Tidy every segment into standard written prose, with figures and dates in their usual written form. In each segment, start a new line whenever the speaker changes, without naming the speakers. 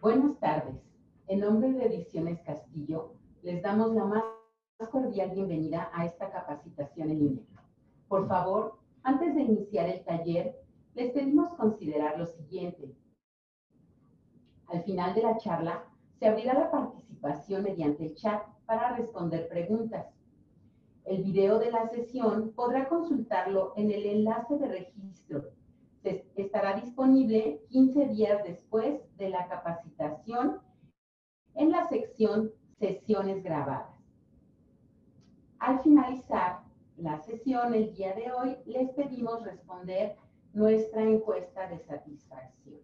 Buenas tardes. En nombre de Ediciones Castillo, les damos la más cordial bienvenida a esta capacitación en línea. Por favor, antes de iniciar el taller, les pedimos considerar lo siguiente. Al final de la charla, se abrirá la participación mediante el chat para responder preguntas. El video de la sesión podrá consultarlo en el enlace de registro. Estará disponible 15 días después de la capacitación en la sección Sesiones grabadas. Al finalizar la sesión el día de hoy, les pedimos responder nuestra encuesta de satisfacción.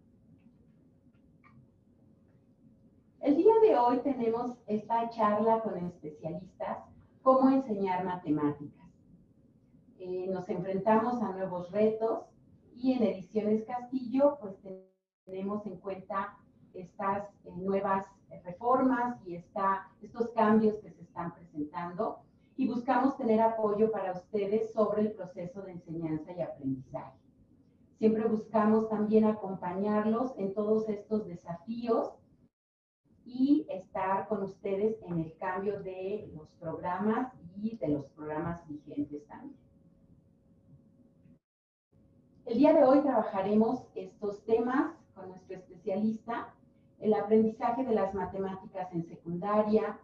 El día de hoy tenemos esta charla con especialistas, cómo enseñar matemáticas. Nos enfrentamos a nuevos retos y en Ediciones Castillo pues tenemos en cuenta estas nuevas reformas y estos cambios que se están presentando y buscamos tener apoyo para ustedes sobre el proceso de enseñanza y aprendizaje. Siempre buscamos también acompañarlos en todos estos desafíos y estar con ustedes en el cambio de los programas y de los programas vigentes también. El día de hoy trabajaremos estos temas con nuestro especialista, el aprendizaje de las matemáticas en secundaria,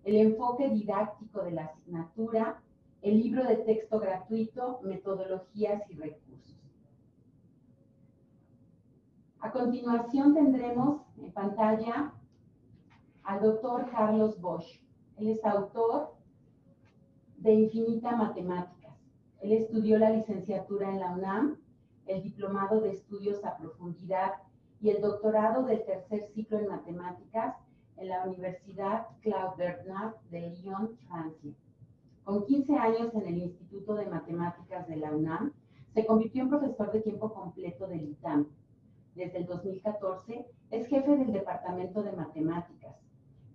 el enfoque didáctico de la asignatura, el libro de texto gratuito, metodologías y recursos. A continuación tendremos en pantalla al doctor Carlos Bosch. Él es autor de Infinita Matemáticas. Él estudió la licenciatura en la UNAM, el diplomado de estudios a profundidad y el doctorado del tercer ciclo en matemáticas en la Universidad Claude Bernard de Lyon, Francia. Con 15 años en el Instituto de Matemáticas de la UNAM, se convirtió en profesor de tiempo completo del ITAM. Desde el 2014 es jefe del Departamento de Matemáticas.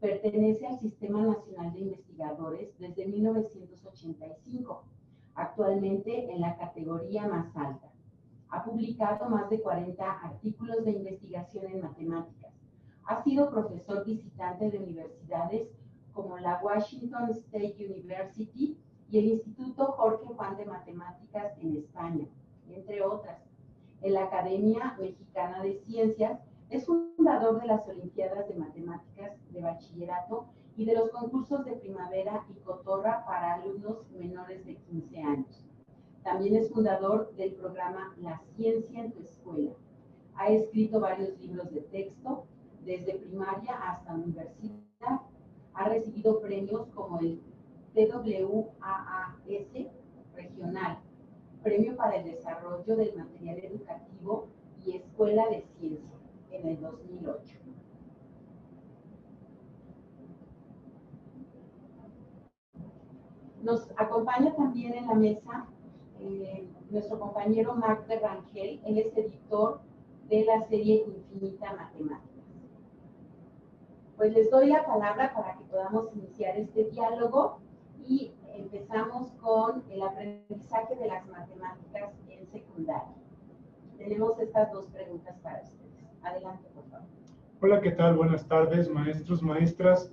Pertenece al Sistema Nacional de Investigadores desde 1985, actualmente en la categoría más alta. Ha publicado más de 40 artículos de investigación en matemáticas. Ha sido profesor visitante de universidades como la Washington State University y el Instituto Jorge Juan de Matemáticas en España, entre otras. En la Academia Mexicana de Ciencias es fundador de las Olimpiadas de Matemáticas de Bachillerato y de los concursos de primavera y cotorra para alumnos menores de 15 años. También es fundador del programa La Ciencia en tu Escuela. Ha escrito varios libros de texto, desde primaria hasta universidad. Ha recibido premios como el TWAAS regional, Premio para el Desarrollo del Material Educativo y Escuela de Ciencia, en el 2008. Nos acompaña también en la mesa nuestro compañero Marc de Rangel. Él es editor de la serie Infinita Matemáticas. Pues les doy la palabra para que podamos iniciar este diálogo y empezamos con el aprendizaje de las matemáticas en secundaria. Tenemos estas dos preguntas para ustedes. Adelante, por favor.
Hola, ¿qué tal? Buenas tardes, maestros, maestras.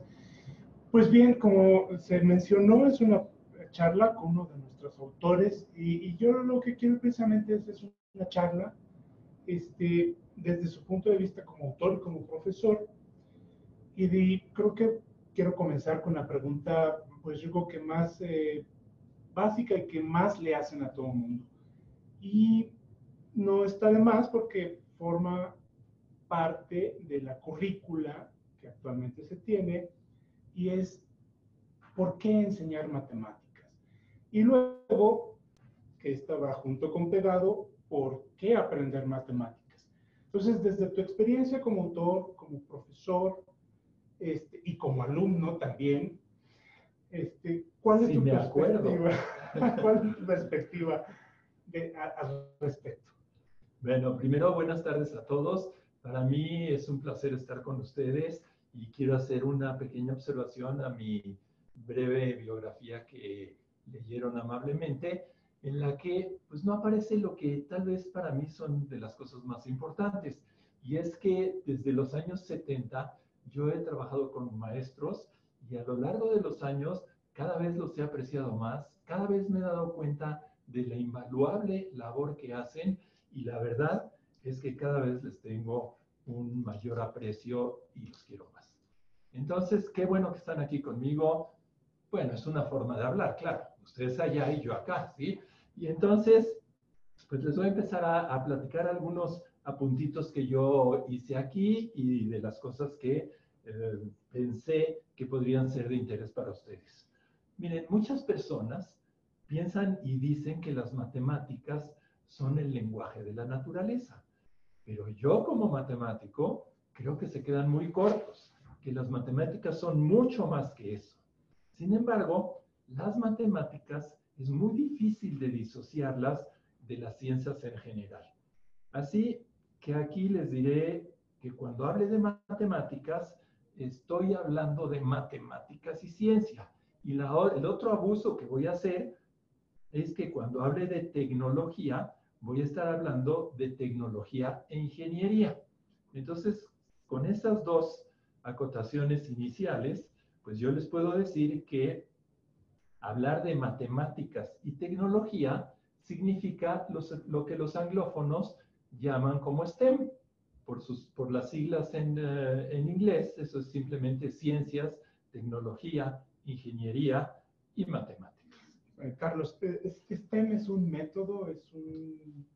Pues bien, como se mencionó, es una charla con uno de nuestros autores y yo lo que quiero precisamente es una charla desde su punto de vista como autor y como profesor. Creo que quiero comenzar con la pregunta, pues yo creo que más básica y que más le hacen a todo el mundo. Y no está de más porque forma parte de la currícula que actualmente se tiene y es ¿por qué enseñar matemáticas? Y luego, que esta va junto con pegado, ¿por qué aprender matemáticas? Entonces, desde tu experiencia como autor, como profesor y como alumno también, ¿cuál es tu perspectiva? ¿Cuál es tu perspectiva al respecto?
Bueno, primero, buenas tardes a todos. Para mí es un placer estar con ustedes y quiero hacer una pequeña observación a mi breve biografía que leyeron amablemente, en la que pues no aparece lo que tal vez para mí son de las cosas más importantes, Y es que desde los años 70 yo he trabajado con maestros y a lo largo de los años cada vez los he apreciado más, cada vez me he dado cuenta de la invaluable labor que hacen y la verdad es que cada vez les tengo un mayor aprecio y los quiero más. Entonces, qué bueno que están aquí conmigo. Bueno, es una forma de hablar, claro. Ustedes allá y yo acá, ¿sí? Y entonces, pues les voy a empezar a platicar algunos apuntitos que yo hice aquí y de las cosas que pensé que podrían ser de interés para ustedes. Miren, muchas personas piensan y dicen que las matemáticas son el lenguaje de la naturaleza, pero yo como matemático creo que se quedan muy cortos, que las matemáticas son mucho más que eso. Sin embargo, las matemáticas es muy difícil de disociarlas de las ciencias en general. Así que aquí les diré que cuando hable de matemáticas, estoy hablando de matemáticas y ciencia. Y el otro abuso que voy a hacer es que cuando hable de tecnología, voy a estar hablando de tecnología e ingeniería. Entonces, con estas dos acotaciones iniciales, pues yo les puedo decir que hablar de matemáticas y tecnología significa lo que los anglófonos llaman como STEM, por las siglas en inglés. Eso es simplemente ciencias, tecnología, ingeniería y matemáticas.
Carlos, STEM es un método, es un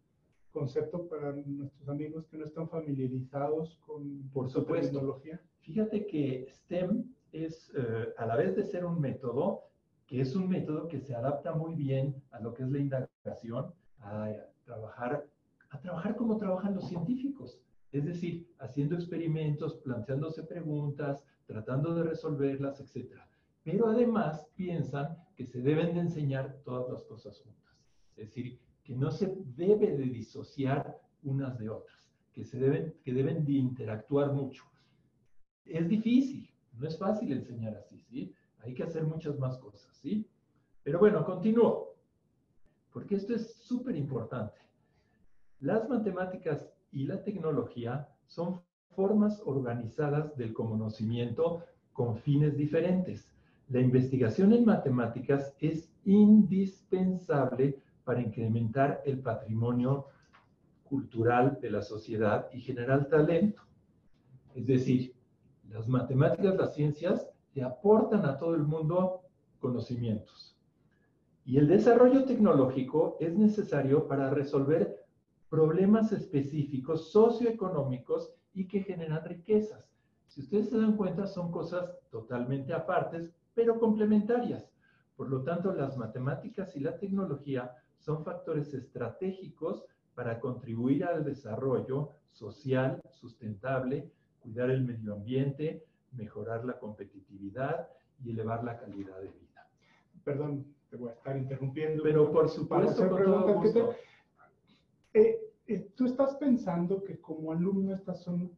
concepto para nuestros amigos que no están familiarizados con
Por
la
supuesto.
tecnología.
Fíjate que STEM es, a la vez de ser un método, que es un método que se adapta muy bien a lo que es la indagación, a trabajar como trabajan los científicos. Es decir, haciendo experimentos, planteándose preguntas, tratando de resolverlas, etc. Pero además piensan que se deben de enseñar todas las cosas juntas. Es decir, que no se debe de disociar unas de otras, que deben de interactuar mucho. Es difícil, no es fácil enseñar así, ¿sí? Hay que hacer muchas más cosas, ¿sí? Pero bueno, continúo, porque esto es súper importante. Las matemáticas y la tecnología son formas organizadas del conocimiento con fines diferentes. La investigación en matemáticas es indispensable para incrementar el patrimonio cultural de la sociedad y generar talento. Es decir, las matemáticas, las ciencias, le aportan a todo el mundo conocimientos. Y el desarrollo tecnológico es necesario para resolver problemas específicos socioeconómicos y que generan riquezas. Si ustedes se dan cuenta, son cosas totalmente apartes, pero complementarias. Por lo tanto, las matemáticas y la tecnología son factores estratégicos para contribuir al desarrollo social, sustentable, cuidar el medio ambiente, mejorar la competitividad y elevar la calidad de vida.
Perdón, te voy a estar interrumpiendo.
Pero por supuesto, con todo gusto.
¿Tú estás pensando que como alumno estas son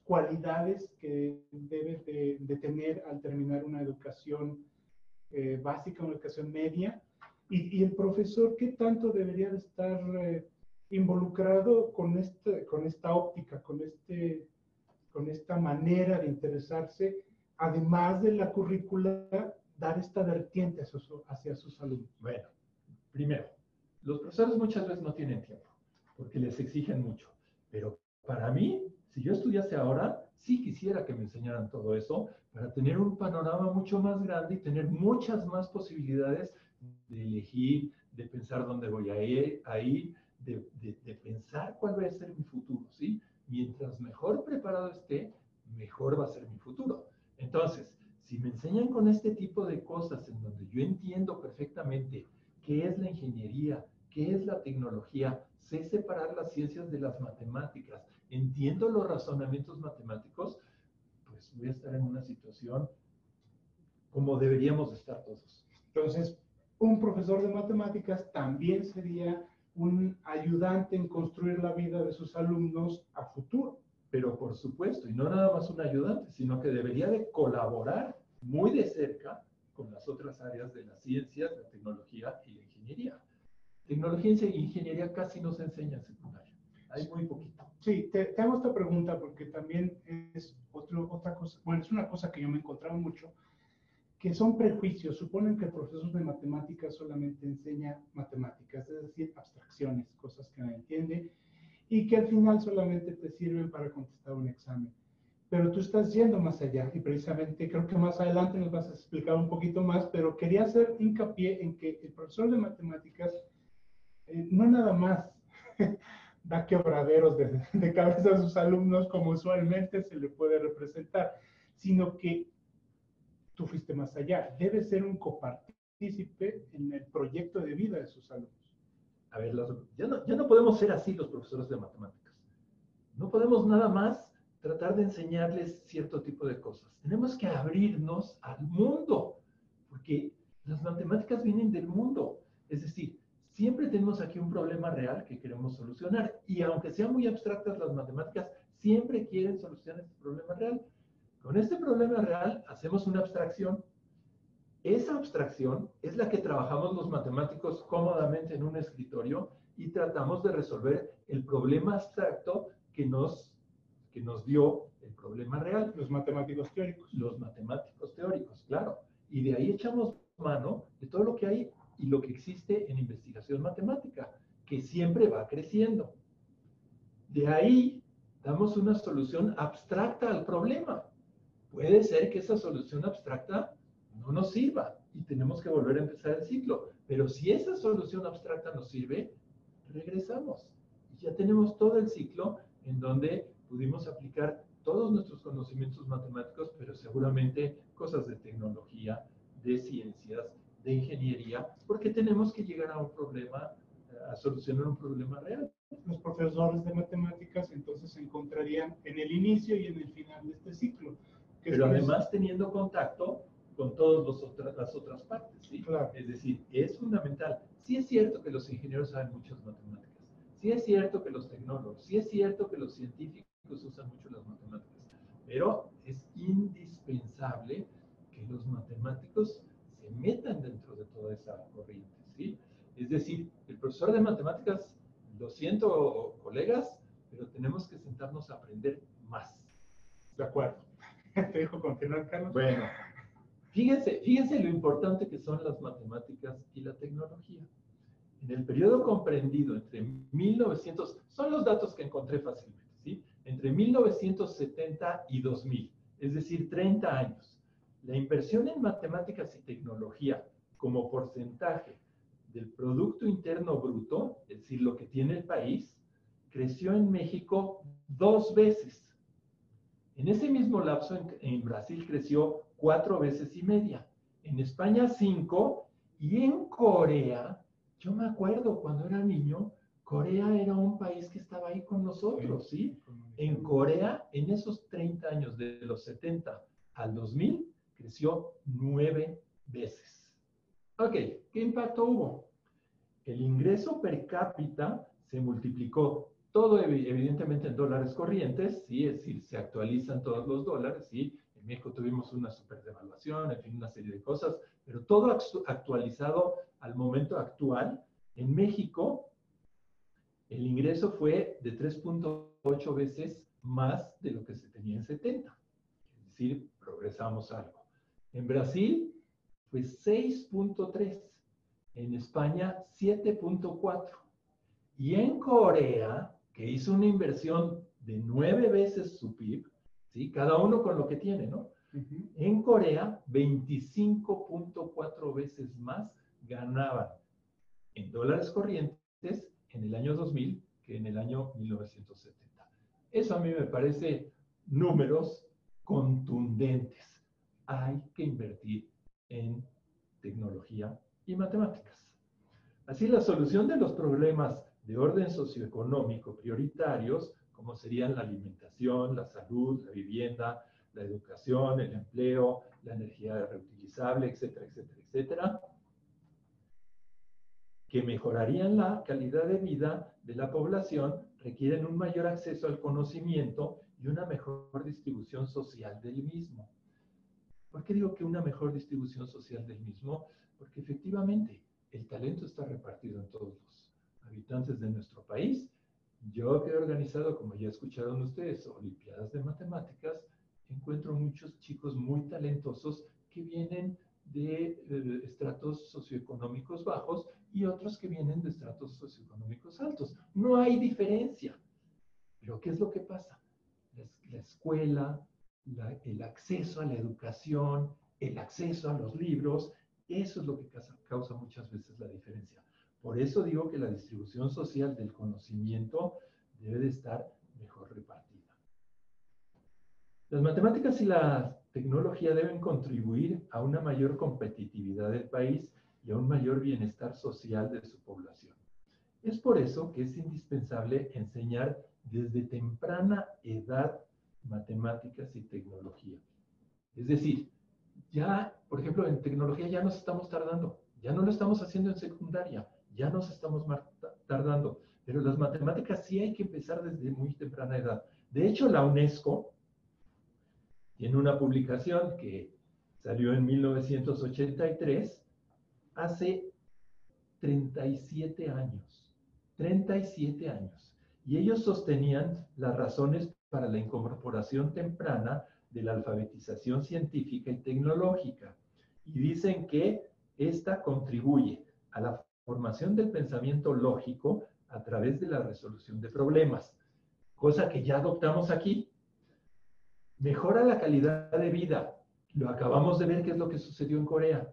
cualidades que debes de tener al terminar una educación básica, una educación media? Y el profesor, ¿qué tanto debería de estar involucrado con esta óptica, con esta manera de interesarse, además de la currícula, dar esta vertiente hacia sus alumnos?
Bueno, primero, los profesores muchas veces no tienen tiempo, porque les exigen mucho. Pero para mí, si yo estudiase ahora, sí quisiera que me enseñaran todo eso para tener un panorama mucho más grande y tener muchas más posibilidades de elegir, de pensar dónde voy a ir, de pensar cuál va a ser mi futuro, ¿sí? Mientras mejor preparado esté, mejor va a ser mi futuro. Entonces, si me enseñan con este tipo de cosas en donde yo entiendo perfectamente qué es la ingeniería, qué es la tecnología, sé separar las ciencias de las matemáticas, entiendo los razonamientos matemáticos, pues voy a estar en una situación como deberíamos estar todos.
Entonces, un profesor de matemáticas también sería un ayudante en construir la vida de sus alumnos a futuro.
Pero por supuesto, y no nada más un ayudante, sino que debería de colaborar muy de cerca con las otras áreas de las ciencias, la tecnología y la ingeniería. Tecnología e ingeniería casi no se enseña en secundaria. hay muy poquito.
Sí, te hago esta pregunta porque también es otra cosa, bueno, es una cosa que yo me he encontrado mucho, que son prejuicios. Suponen que el profesor de matemáticas solamente enseña matemáticas, es decir, abstracciones, cosas que no entiende, y que al final solamente te sirven para contestar un examen. Pero tú estás yendo más allá, y precisamente creo que más adelante nos vas a explicar un poquito más, pero quería hacer hincapié en que el profesor de matemáticas no nada más da quebraderos de cabeza a sus alumnos como usualmente se le puede representar, sino que tú fuiste más allá. Debe ser un copartícipe en el proyecto de vida de sus alumnos.
A ver, ya no podemos ser así los profesores de matemáticas. No podemos nada más tratar de enseñarles cierto tipo de cosas. Tenemos que abrirnos al mundo, porque las matemáticas vienen del mundo. Es decir, siempre tenemos aquí un problema real que queremos solucionar. Y aunque sean muy abstractas las matemáticas, siempre quieren solucionar este problema real. Con este problema real hacemos una abstracción. Esa abstracción es la que trabajamos los matemáticos cómodamente en un escritorio y tratamos de resolver el problema abstracto que nos dio el problema real.
Los matemáticos teóricos.
Los matemáticos teóricos, claro. Y de ahí echamos mano de todo lo que hay y lo que existe en investigación matemática, que siempre va creciendo. De ahí damos una solución abstracta al problema. Puede ser que esa solución abstracta no nos sirva y tenemos que volver a empezar el ciclo. Pero si esa solución abstracta nos sirve, regresamos. Y ya tenemos todo el ciclo en donde pudimos aplicar todos nuestros conocimientos matemáticos, pero seguramente cosas de tecnología, de ciencias, de ingeniería, porque tenemos que llegar a un problema, a solucionar un problema real.
Los profesores de matemáticas entonces se encontrarían en el inicio y en el final de este ciclo.
Pero además teniendo contacto con todas las otras partes, ¿sí?
Claro.
Es decir, es fundamental. Sí es cierto que los ingenieros saben muchas matemáticas, sí es cierto que los tecnólogos, sí es cierto que los científicos usan mucho las matemáticas, pero es indispensable que los matemáticos se metan dentro de toda esa corriente, ¿sí? Es decir, el profesor de matemáticas, lo siento, colegas, pero tenemos que sentarnos a aprender más.
De acuerdo. Te dejo continuar, Carlos.
Bueno, fíjense lo importante que son las matemáticas y la tecnología. En el periodo comprendido entre 1900, son los datos que encontré fácilmente, ¿sí? Entre 1970 y 2000, es decir, 30 años. La inversión en matemáticas y tecnología como porcentaje del Producto Interno Bruto, es decir, lo que tiene el país, creció en México 2 veces. En ese mismo lapso en Brasil creció 4 veces y media, en España 5 y en Corea, yo me acuerdo cuando era niño, Corea era un país que estaba ahí con nosotros, ¿sí? En Corea, en esos 30 años, de los 70 al 2000, creció 9 veces. Ok, ¿qué impacto hubo? El ingreso per cápita se multiplicó, todo evidentemente en dólares corrientes, ¿sí? Es decir, se actualizan todos los dólares, ¿sí? En México tuvimos una superdevaluación, en fin, una serie de cosas, pero todo actualizado al momento actual. En México, el ingreso fue de 3.8 veces más de lo que se tenía en 70. Es decir, progresamos algo. En Brasil, fue 6.3. En España, 7.4. Y en Corea, que hizo una inversión de 9 veces su PIB, ¿sí? Cada uno con lo que tiene, ¿no? En Corea, 25.4 veces más ganaban en dólares corrientes en el año 2000 que en el año 1970. Eso a mí me parece números contundentes. Hay que invertir en tecnología y matemáticas. Así, la solución de los problemas de orden socioeconómico prioritarios, como serían la alimentación, la salud, la vivienda, la educación, el empleo, la energía reutilizable, etcétera, etcétera, etcétera, que mejorarían la calidad de vida de la población, requieren un mayor acceso al conocimiento y una mejor distribución social del mismo. ¿Por qué digo que una mejor distribución social del mismo? Porque efectivamente el talento está repartido en todos los habitantes de nuestro país Yo que he organizado, como ya escucharon ustedes, Olimpiadas de Matemáticas, encuentro muchos chicos muy talentosos que vienen de estratos socioeconómicos bajos y otros que vienen de estratos socioeconómicos altos. No hay diferencia. Pero ¿qué es lo que pasa? La escuela, el acceso a la educación, el acceso a los libros, eso es lo que causa muchas veces la diferencia. Por eso digo que la distribución social del conocimiento debe de estar mejor repartida. Las matemáticas y la tecnología deben contribuir a una mayor competitividad del país y a un mayor bienestar social de su población. Es por eso que es indispensable enseñar desde temprana edad matemáticas y tecnología. Es decir, ya, por ejemplo, en tecnología ya nos estamos tardando, ya no lo estamos haciendo en secundaria, ya nos estamos tardando, pero las matemáticas sí hay que empezar desde muy temprana edad. De hecho, la UNESCO tiene una publicación que salió en 1983, hace 37 años. 37 años. Y ellos sostenían las razones para la incorporación temprana de la alfabetización científica y tecnológica. Y dicen que esta contribuye a la formación del pensamiento lógico a través de la resolución de problemas, cosa que ya adoptamos aquí. Mejora la calidad de vida. Lo acabamos de ver qué es lo que sucedió en Corea.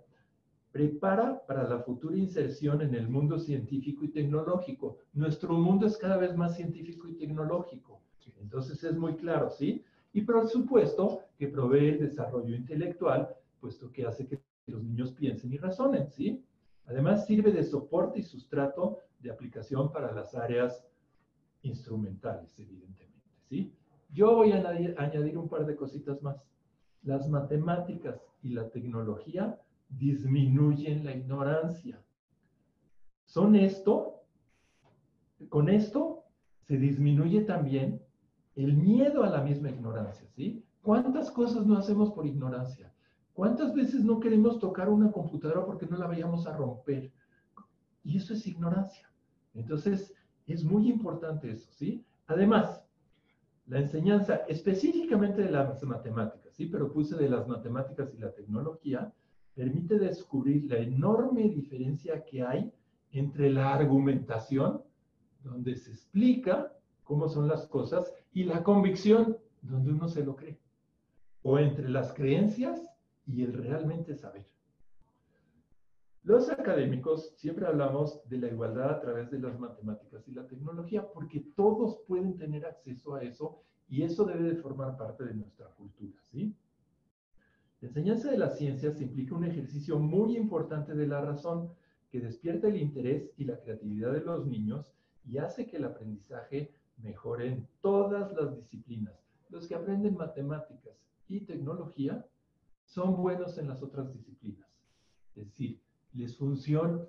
Prepara para la futura inserción en el mundo científico y tecnológico. Nuestro mundo es cada vez más científico y tecnológico. Entonces es muy claro, ¿sí? Y por supuesto que provee el desarrollo intelectual, puesto que hace que los niños piensen y razonen, ¿sí? Además sirve de soporte y sustrato de aplicación para las áreas instrumentales, evidentemente, ¿sí? Yo voy a añadir un par de cositas más. Las matemáticas y la tecnología disminuyen la ignorancia. Con esto se disminuye también el miedo a la misma ignorancia, ¿sí? ¿Cuántas cosas no hacemos por ignorancia? ¿Cuántas veces no queremos tocar una computadora porque no la vayamos a romper? Y eso es ignorancia. Entonces, es muy importante eso, ¿sí? Además, la enseñanza específicamente de las matemáticas, ¿sí? Pero puse de las matemáticas y la tecnología, permite descubrir la enorme diferencia que hay entre la argumentación, donde se explica cómo son las cosas, y la convicción, donde uno se lo cree. O entre las creencias y el realmente saber. Los académicos siempre hablamos de la igualdad a través de las matemáticas y la tecnología, porque todos pueden tener acceso a eso y eso debe de formar parte de nuestra cultura, ¿sí? La enseñanza de las ciencias implica un ejercicio muy importante de la razón que despierta el interés y la creatividad de los niños y hace que el aprendizaje mejore en todas las disciplinas. Los que aprenden matemáticas y tecnología son buenos en las otras disciplinas. Es decir,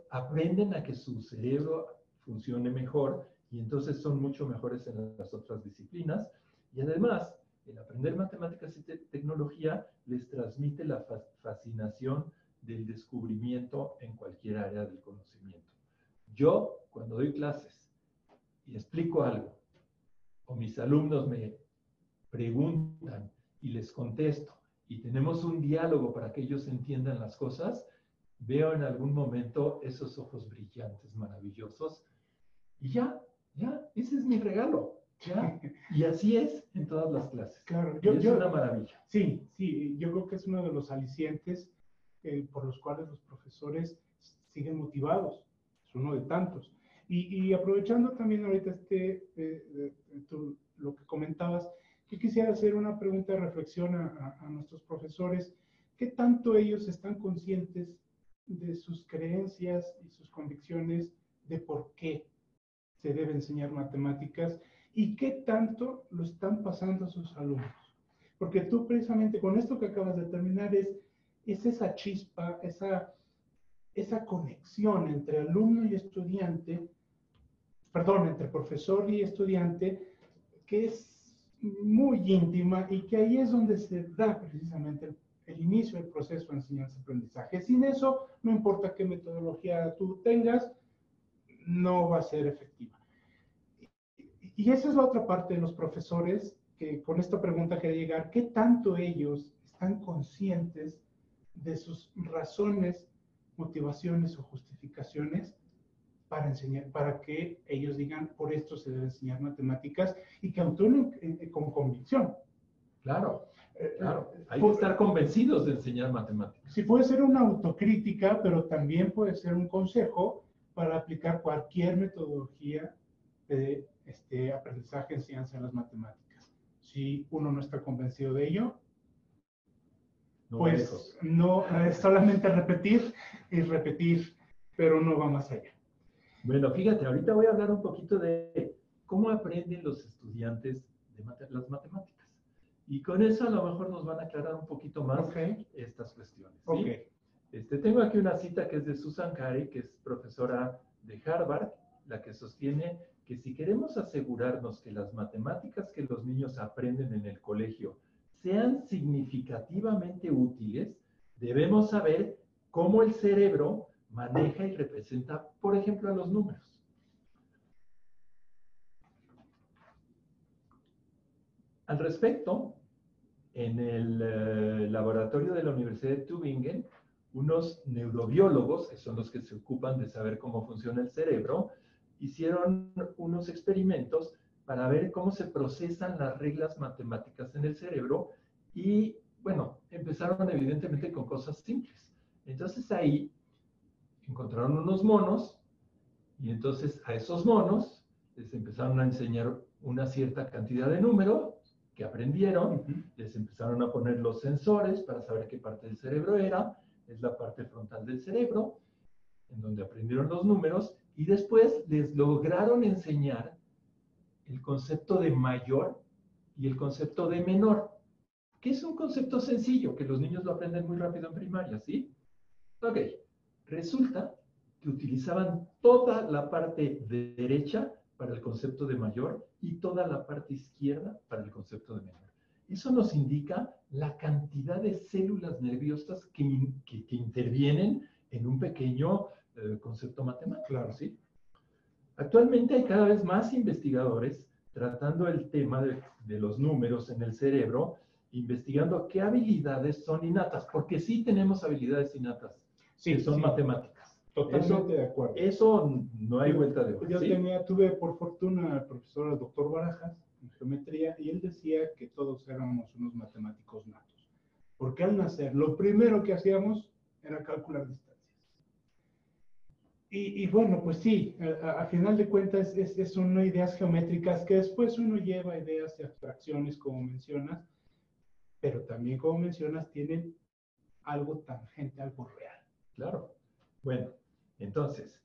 aprenden a que su cerebro funcione mejor y entonces son mucho mejores en las otras disciplinas. Y además, el aprender matemáticas y tecnología les transmite la fascinación del descubrimiento en cualquier área del conocimiento. Yo, cuando doy clases y explico algo, o mis alumnos me preguntan y les contesto, y tenemos un diálogo para que ellos entiendan las cosas, veo en algún momento esos ojos brillantes, maravillosos, y ya, ese es mi regalo, ya. Y así es en todas las clases.
Claro,
es una maravilla.
Sí, yo creo que es uno de los alicientes por los cuales los profesores siguen motivados, es uno de tantos. Y aprovechando también ahorita lo que comentabas, yo quisiera hacer una pregunta de reflexión a nuestros profesores. ¿Qué tanto ellos están conscientes de sus creencias y sus convicciones de por qué se debe enseñar matemáticas y qué tanto lo están pasando a sus alumnos? Porque tú precisamente con esto que acabas de terminar es esa chispa, esa conexión entre alumno y estudiante, perdón, entre profesor y estudiante, que es muy íntima y que ahí es donde se da precisamente el inicio del proceso de enseñanza-aprendizaje. Sin eso, no importa qué metodología tú tengas, no va a ser efectiva. Y esa es la otra parte de los profesores, que con esta pregunta quería llegar, ¿qué tanto ellos están conscientes de sus razones, motivaciones o justificaciones para enseñar, para que ellos digan, por esto se debe enseñar matemáticas y que actúen con convicción?
Claro, claro. Hay que estar convencidos de enseñar matemáticas.
Sí, puede ser una autocrítica, pero también puede ser un consejo para aplicar cualquier metodología de aprendizaje, enseñanza en las matemáticas. Si uno no está convencido de ello,
No
pues no, es solamente repetir y repetir, pero no va más allá.
Bueno, fíjate, ahorita voy a hablar un poquito de cómo aprenden los estudiantes de las matemáticas. Y con eso a lo mejor nos van a aclarar un poquito más estas cuestiones. ¿Sí? Tengo aquí una cita que es de Susan Carey, que es profesora de Harvard, la que sostiene que si queremos asegurarnos que las matemáticas que los niños aprenden en el colegio sean significativamente útiles, debemos saber cómo el cerebro maneja y representa, por ejemplo, a los números. Al respecto, en el laboratorio de la Universidad de Tübingen, unos neurobiólogos, que son los que se ocupan de saber cómo funciona el cerebro, hicieron unos experimentos para ver cómo se procesan las reglas matemáticas en el cerebro y, bueno, empezaron evidentemente con cosas simples. Entonces ahí encontraron unos monos y entonces a esos monos les empezaron a enseñar una cierta cantidad de números que aprendieron, les empezaron a poner los sensores para saber qué parte del cerebro era, es la parte frontal del cerebro, en donde aprendieron los números, y después les lograron enseñar el concepto de mayor y el concepto de menor, que es un concepto sencillo, que los niños lo aprenden muy rápido en primaria, ¿sí? Ok, resulta que utilizaban toda la parte derecha para el concepto de mayor y toda la parte izquierda para el concepto de menor. Eso nos indica la cantidad de células nerviosas que intervienen en un pequeño concepto matemático.
Claro.
¿Sí? Actualmente hay cada vez más investigadores tratando el tema de los números en el cerebro, investigando qué habilidades son innatas, porque sí tenemos habilidades innatas, que son matemáticas.
Totalmente de acuerdo.
Eso no hay vuelta de hoja.
Yo tuve por fortuna al profesor, el doctor Barajas, en geometría, y él decía que todos éramos unos matemáticos natos. Porque al nacer, lo primero que hacíamos era calcular distancias. Y bueno, pues sí, a final de cuentas son ideas geométricas que después uno lleva ideas de abstracciones, como mencionas, pero también, como mencionas, tienen algo tangente, algo real.
Claro. Bueno, entonces,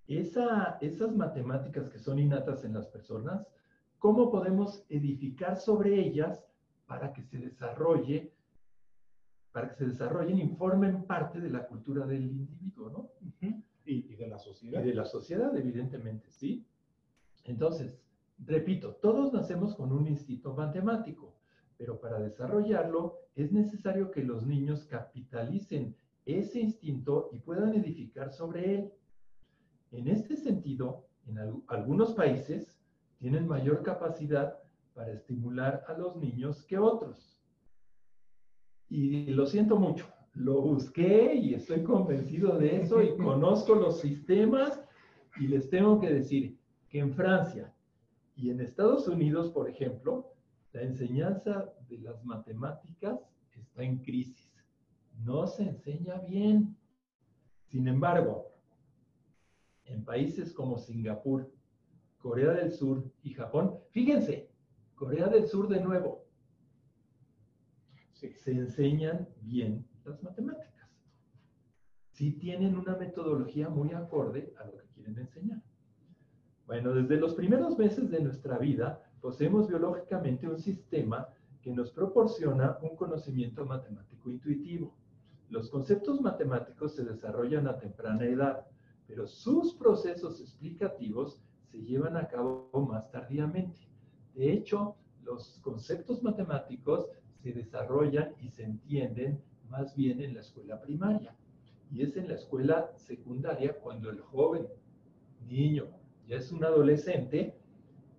esas matemáticas que son innatas en las personas, ¿cómo podemos edificar sobre ellas para que se desarrollen y formen parte de la cultura del individuo, ¿no?
Y de la sociedad.
Y de la sociedad, evidentemente, ¿sí? Entonces, repito, todos nacemos con un instinto matemático, pero para desarrollarlo es necesario que los niños capitalicen ese instinto y puedan edificar sobre él. En este sentido, en algunos países tienen mayor capacidad para estimular a los niños que otros. Y lo siento mucho, lo busqué y estoy convencido de eso y conozco los sistemas y les tengo que decir que en Francia y en Estados Unidos, por ejemplo, la enseñanza de las matemáticas está en crisis. No se enseña bien. Sin embargo, en países como Singapur, Corea del Sur y Japón, fíjense, Corea del Sur de nuevo, se enseñan bien las matemáticas. Sí tienen una metodología muy acorde a lo que quieren enseñar. Bueno, desde los primeros meses de nuestra vida, poseemos biológicamente un sistema que nos proporciona un conocimiento matemático intuitivo. Los conceptos matemáticos se desarrollan a temprana edad, pero sus procesos explicativos se llevan a cabo más tardíamente. De hecho, los conceptos matemáticos se desarrollan y se entienden más bien en la escuela primaria. Y es en la escuela secundaria cuando el joven niño ya es un adolescente,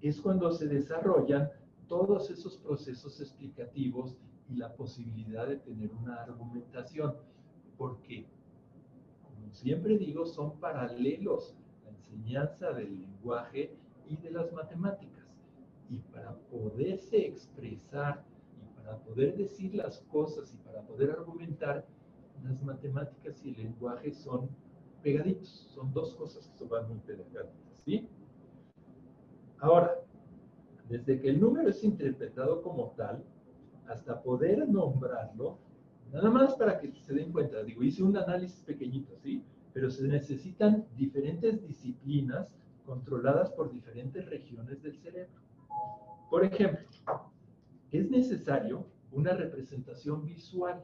es cuando se desarrollan todos esos procesos explicativos y la posibilidad de tener una argumentación, porque, como siempre digo, son paralelos la enseñanza del lenguaje y de las matemáticas. Y para poderse expresar y para poder decir las cosas y para poder argumentar, las matemáticas y el lenguaje son pegaditos, son dos cosas que van muy pegaditas, ¿sí? Ahora, desde que el número es interpretado como tal, hasta poder nombrarlo, nada más para que se den cuenta, digo, hice un análisis pequeñito, ¿sí? Pero se necesitan diferentes disciplinas controladas por diferentes regiones del cerebro. Por ejemplo, es necesario una representación visual,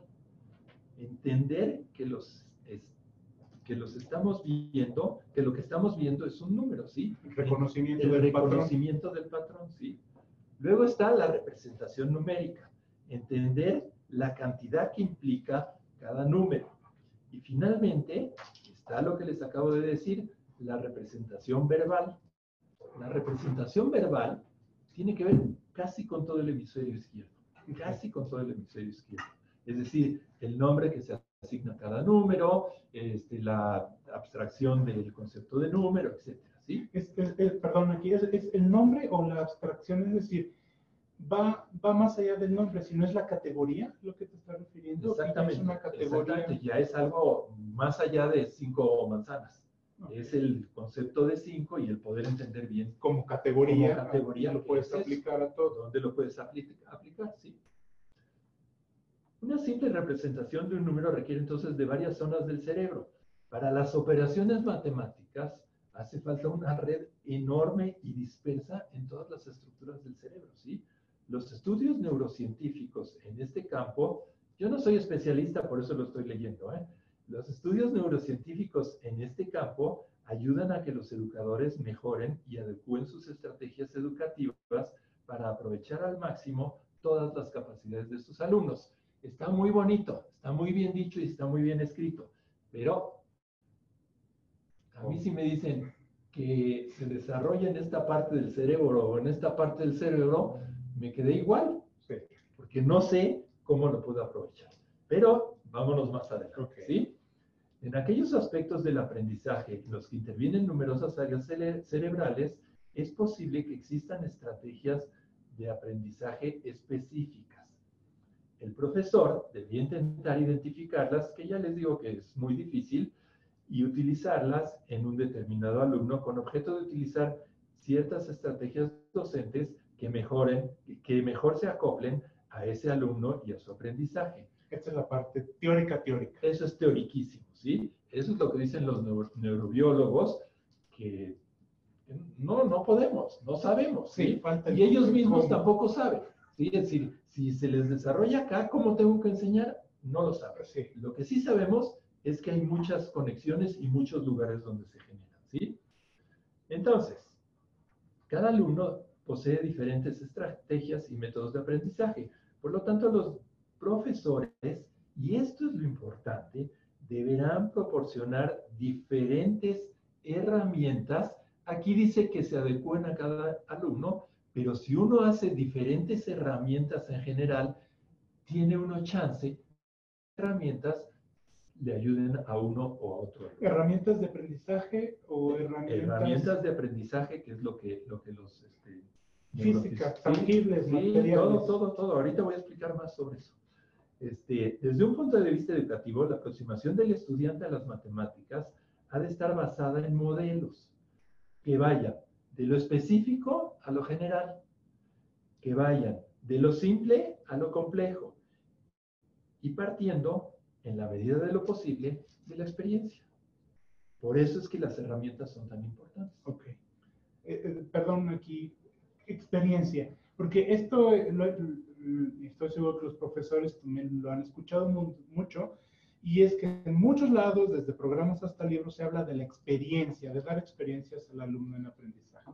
entender que estamos viendo, que lo que estamos viendo es un número, ¿sí?
El reconocimiento
El
del
reconocimiento del patrón, ¿sí? Luego está la representación numérica, entender la cantidad que implica cada número. Y finalmente está lo que les acabo de decir, la representación verbal. La representación verbal tiene que ver casi con todo el hemisferio izquierdo, casi con todo el hemisferio izquierdo. Es decir, el nombre que se asigna a cada número, la abstracción del concepto de número, etcétera, ¿sí?
Perdón, aquí es el nombre o la abstracción, es decir, va más allá del nombre, si no es la categoría, lo que te estás refiriendo.
Exactamente,
es una categoría.
exactamente, ya es algo más allá de 5 manzanas. Okay. Es el concepto de 5 y el poder entender bien
como categoría
lo
puedes aplicar a todo.
¿Dónde lo puedes aplicar? Sí. Una simple representación de un número requiere entonces de varias zonas del cerebro. Para las operaciones matemáticas hace falta una red enorme y dispersa en todas las estructuras del cerebro, ¿sí? Los estudios neurocientíficos en este campo, yo no soy especialista, por eso lo estoy leyendo, ¿eh? Los estudios neurocientíficos en este campo ayudan a que los educadores mejoren y adecúen sus estrategias educativas para aprovechar al máximo todas las capacidades de sus alumnos. Está muy bonito, está muy bien dicho y está muy bien escrito, pero a mí si me dicen que se desarrolla en esta parte del cerebro o en esta parte del cerebro, me quedé igual,
sí,
porque no sé cómo lo puedo aprovechar. Pero vámonos más adelante,
okay.
¿sí? En aquellos aspectos del aprendizaje en los que intervienen numerosas áreas cerebrales, es posible que existan estrategias de aprendizaje específicas. El profesor debía intentar identificarlas, que ya les digo que es muy difícil, y utilizarlas en un determinado alumno con objeto de utilizar ciertas estrategias docentes que mejor se acoplen a ese alumno y a su aprendizaje.
Esta es la parte teórica.
Eso es teoriquísimo, ¿sí? Eso es lo que dicen los neurobiólogos, que no podemos, no sabemos, ¿sí?
Falta
y ellos mismos tampoco saben, ¿sí? Es decir, si se les desarrolla acá, ¿cómo tengo que enseñar? No lo saben.
Sí.
Lo que sí sabemos es que hay muchas conexiones y muchos lugares donde se generan, ¿sí? Entonces, cada alumno posee diferentes estrategias y métodos de aprendizaje. Por lo tanto, los profesores, y esto es lo importante, deberán proporcionar diferentes herramientas. Aquí dice que se adecúen a cada alumno, pero si uno hace diferentes herramientas en general, tiene uno chance, herramientas le ayuden a uno o a otro.
¿Herramientas de aprendizaje o
herramientas de aprendizaje, que es lo que los
físicas, tangibles, materiales?
Todo. Ahorita voy a explicar más sobre eso. Desde un punto de vista educativo, la aproximación del estudiante a las matemáticas ha de estar basada en modelos que vayan de lo específico a lo general, que vayan de lo simple a lo complejo y partiendo, en la medida de lo posible, de la experiencia. Por eso es que las herramientas son tan importantes.
Ok. Perdón, aquí, experiencia. Porque esto, estoy seguro que los profesores también lo han escuchado mucho, y es que en muchos lados, desde programas hasta libros, se habla de la experiencia, de dar experiencias al alumno en aprendizaje.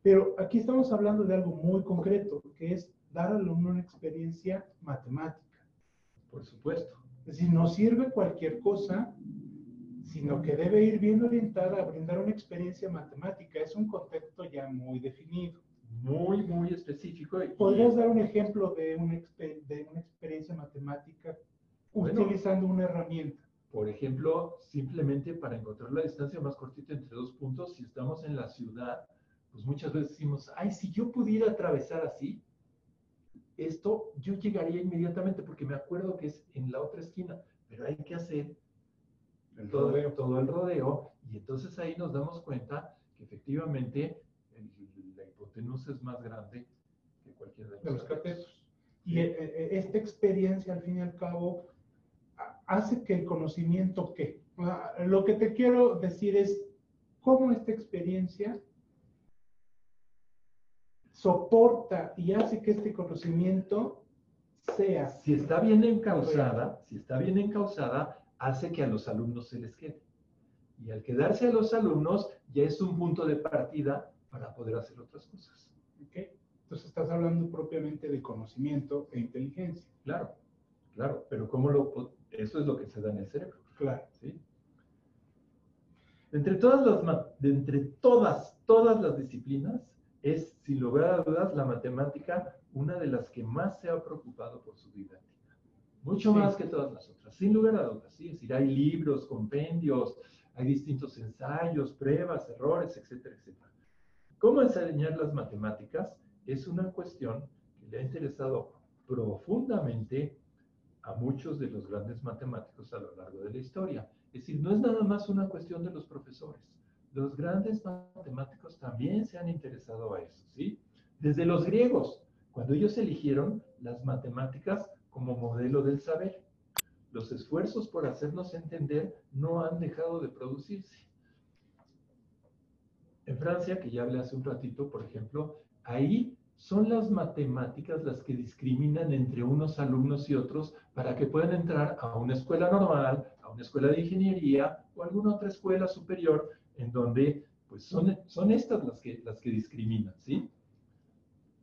Pero aquí estamos hablando de algo muy concreto, que es dar al alumno una experiencia matemática.
Por supuesto.
Es decir, no sirve cualquier cosa, sino que debe ir bien orientada a brindar una experiencia matemática. Es un contexto ya muy definido.
muy, muy específico.
¿Podrías dar un ejemplo de una experiencia matemática
Bueno,
utilizando una herramienta?
Por ejemplo, simplemente para encontrar la distancia más cortita entre dos puntos, si estamos en la ciudad, pues muchas veces decimos, ay, si yo pudiera atravesar así, esto yo llegaría inmediatamente porque me acuerdo que es en la otra esquina, pero hay que hacer todo el rodeo, y entonces ahí nos damos cuenta que efectivamente la hipotenusa es más grande que cualquier de los catetos.
Y esta experiencia, al fin y al cabo, hace que el conocimiento, ¿qué? Lo que te quiero decir es cómo esta experiencia soporta y hace que este conocimiento sea.
Si está bien encauzada, hace que a los alumnos se les quede. Y al quedarse a los alumnos, ya es un punto de partida para poder hacer otras cosas.
¿Okay? Entonces estás hablando propiamente de conocimiento e inteligencia.
Claro, claro, pero eso es lo que se da en el cerebro.
Claro.
¿Sí? Entre todas las disciplinas, es, sin lugar a dudas, la matemática una de las que más se ha preocupado por su didáctica. Mucho más que todas las otras, sin lugar a dudas. ¿Sí? Es decir, hay libros, compendios, hay distintos ensayos, pruebas, errores, etcétera, etcétera. ¿Cómo enseñar las matemáticas? Es una cuestión que le ha interesado profundamente a muchos de los grandes matemáticos a lo largo de la historia. Es decir, no es nada más una cuestión de los profesores. Los grandes matemáticos también se han interesado a eso, ¿sí? Desde los griegos, cuando ellos eligieron las matemáticas como modelo del saber. Los esfuerzos por hacernos entender no han dejado de producirse. En Francia, que ya hablé hace un ratito, por ejemplo, ahí son las matemáticas las que discriminan entre unos alumnos y otros para que puedan entrar a una escuela normal, a una escuela de ingeniería o alguna otra escuela superior en donde pues son estas las que discriminan, ¿sí?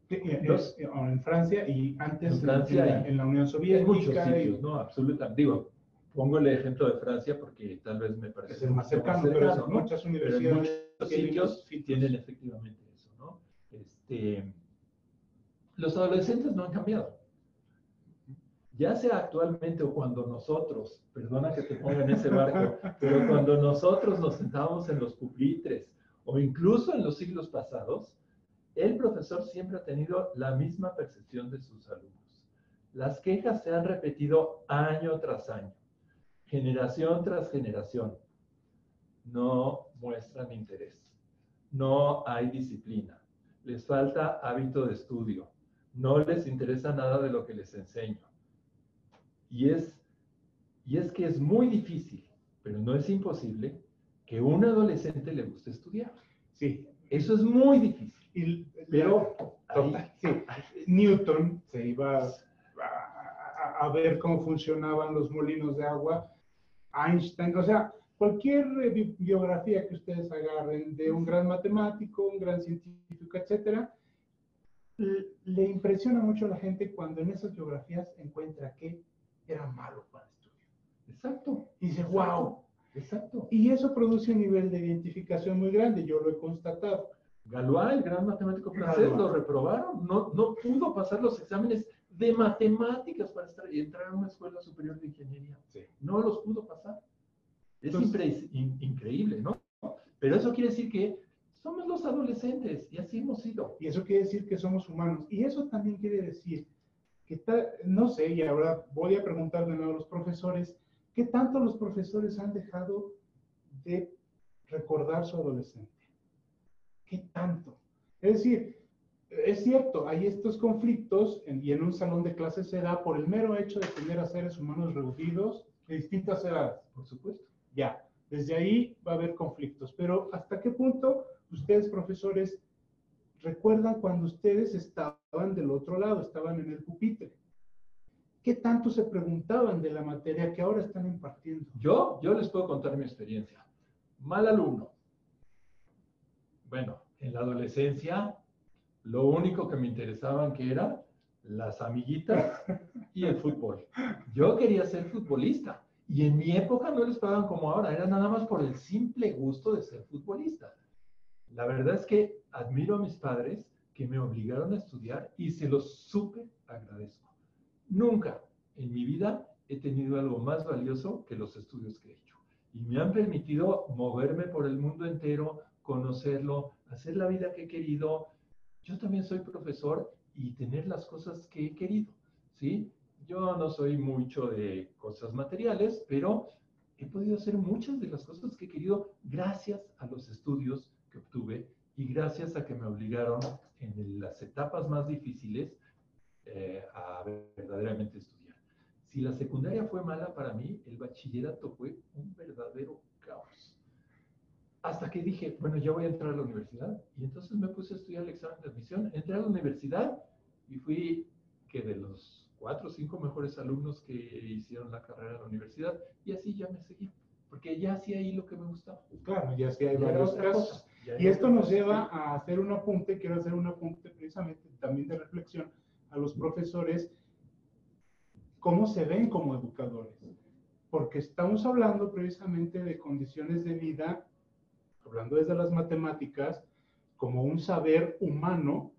En Francia y antes
en, Francia
en la Unión Soviética.
En muchos sitios, ¿no? Absolutamente. Digo, pongo el ejemplo de Francia porque tal vez me parece
es el más cercano, pero
¿no?
muchas universidades
pero en muchos sitios tienen efectivamente eso, ¿no? Los adolescentes no han cambiado. Ya sea actualmente o cuando nosotros, perdona que te ponga en ese barco, pero cuando nosotros nos sentábamos en los pupitres o incluso en los siglos pasados, el profesor siempre ha tenido la misma percepción de sus alumnos. Las quejas se han repetido año tras año, generación tras generación. No muestran interés, no hay disciplina, les falta hábito de estudio, no les interesa nada de lo que les enseño. Y es que es muy difícil, pero no es imposible, que a un adolescente le guste estudiar.
Sí.
Eso es muy difícil. Pero
sí. Newton se iba a ver cómo funcionaban los molinos de agua. Einstein, o sea, cualquier biografía que ustedes agarren de un gran matemático, un gran científico, etcétera, le impresiona mucho a la gente cuando en esas biografías encuentra que era malo para el estudio.
Exacto.
Y dice, wow.
Exacto.
Y eso produce un nivel de identificación muy grande, yo lo he constatado.
Galois, el gran matemático francés, lo reprobaron, no pudo pasar los exámenes de matemáticas para entrar a una escuela superior de ingeniería.
Sí.
No los pudo pasar. Es increíble, ¿no? Pero eso quiere decir que somos los adolescentes y así hemos sido.
Y eso quiere decir que somos humanos. Y eso también quiere decir que, no sé, y ahora voy a preguntar de nuevo a los profesores, ¿qué tanto los profesores han dejado de recordar su adolescente? ¿Qué tanto? Es decir, es cierto, hay estos conflictos y en un salón de clases se da por el mero hecho de tener a seres humanos reunidos de distintas edades.
Por supuesto.
Ya, desde ahí va a haber conflictos. Pero ¿hasta qué punto ustedes, profesores, recuerdan cuando ustedes estaban del otro lado, estaban en el pupitre? ¿Qué tanto se preguntaban de la materia que ahora están impartiendo?
Yo les puedo contar mi experiencia. Mal alumno. Bueno, en la adolescencia, lo único que me interesaban que eran las amiguitas y el fútbol. Yo quería ser futbolista. Y en mi época no les pagaban como ahora, era nada más por el simple gusto de ser futbolista. La verdad es que admiro a mis padres que me obligaron a estudiar y se los súper agradezco. Nunca en mi vida he tenido algo más valioso que los estudios que he hecho. Y me han permitido moverme por el mundo entero, conocerlo, hacer la vida que he querido. Yo también soy profesor y tener las cosas que he querido, ¿sí? Yo no soy mucho de cosas materiales, pero he podido hacer muchas de las cosas que he querido gracias a los estudios que obtuve y gracias a que me obligaron en las etapas más difíciles a verdaderamente estudiar. Si la secundaria fue mala para mí, el bachillerato fue un verdadero caos. Hasta que dije, bueno, ya voy a entrar a la universidad. Y entonces me puse a estudiar el examen de admisión. Entré a la universidad y fui de los 4 o 5 mejores alumnos que hicieron la carrera en la universidad. Y así ya me seguí. Porque ya hacía ahí lo que me gustaba.
Claro, ya sí hay varios casos. Y esto nos lleva a hacer un apunte, quiero hacer un apunte precisamente también de reflexión a los profesores, cómo se ven como educadores. Porque estamos hablando precisamente de condiciones de vida, hablando desde las matemáticas, como un saber humano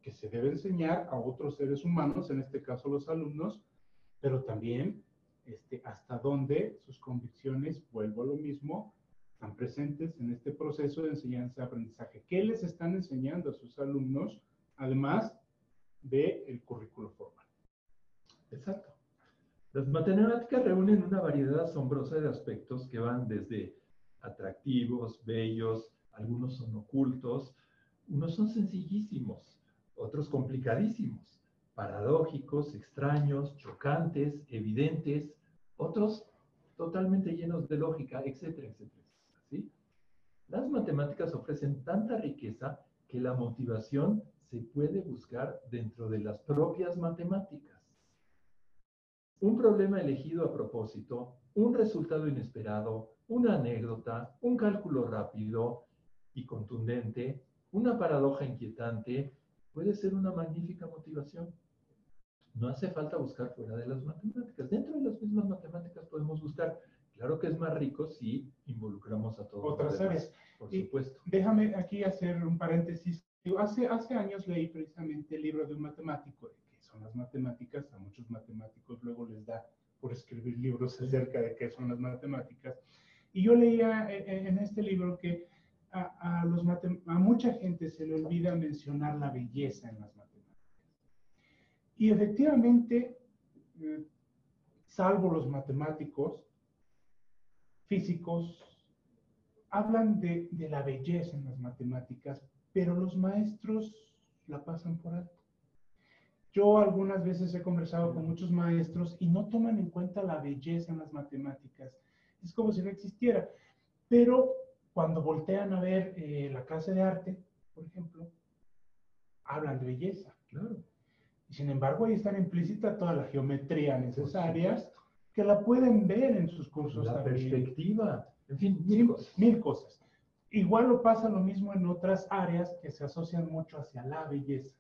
que se debe enseñar a otros seres humanos, en este caso los alumnos, pero también hasta dónde sus convicciones, vuelvo a lo mismo, están presentes en este proceso de enseñanza-aprendizaje. ¿Qué les están enseñando a sus alumnos, además del currículo formal?
Exacto. Las matemáticas reúnen una variedad asombrosa de aspectos que van desde atractivos, bellos, algunos son ocultos, unos son sencillísimos, otros complicadísimos, paradójicos, extraños, chocantes, evidentes, otros totalmente llenos de lógica, etcétera, etcétera, ¿sí? Las matemáticas ofrecen tanta riqueza que la motivación se puede buscar dentro de las propias matemáticas. Un problema elegido a propósito, un resultado inesperado, una anécdota, un cálculo rápido y contundente, una paradoja inquietante, puede ser una magnífica motivación. No hace falta buscar fuera de las matemáticas. Dentro de las mismas matemáticas podemos buscar. Claro que es más rico si involucramos a todos
otras áreas.
Por supuesto.
Déjame aquí hacer un paréntesis. Hace años leí precisamente el libro de un matemático, de qué son las matemáticas. A muchos matemáticos luego les da por escribir libros acerca de qué son las matemáticas. Y yo leía en este libro que a mucha gente se le olvida mencionar la belleza en las matemáticas. Y efectivamente, salvo los matemáticos, físicos, hablan de la belleza en las matemáticas, pero los maestros la pasan por alto. Yo algunas veces he conversado con muchos maestros y no toman en cuenta la belleza en las matemáticas. Es como si no existiera. Pero cuando voltean a ver la clase de arte, por ejemplo, hablan de belleza.
Claro.
Y sin embargo, ahí está implícita toda la geometría necesaria que la pueden ver en sus cursos
la
también.
Perspectiva, en fin,
mil cosas. Igual lo pasa lo mismo en otras áreas que se asocian mucho hacia la belleza.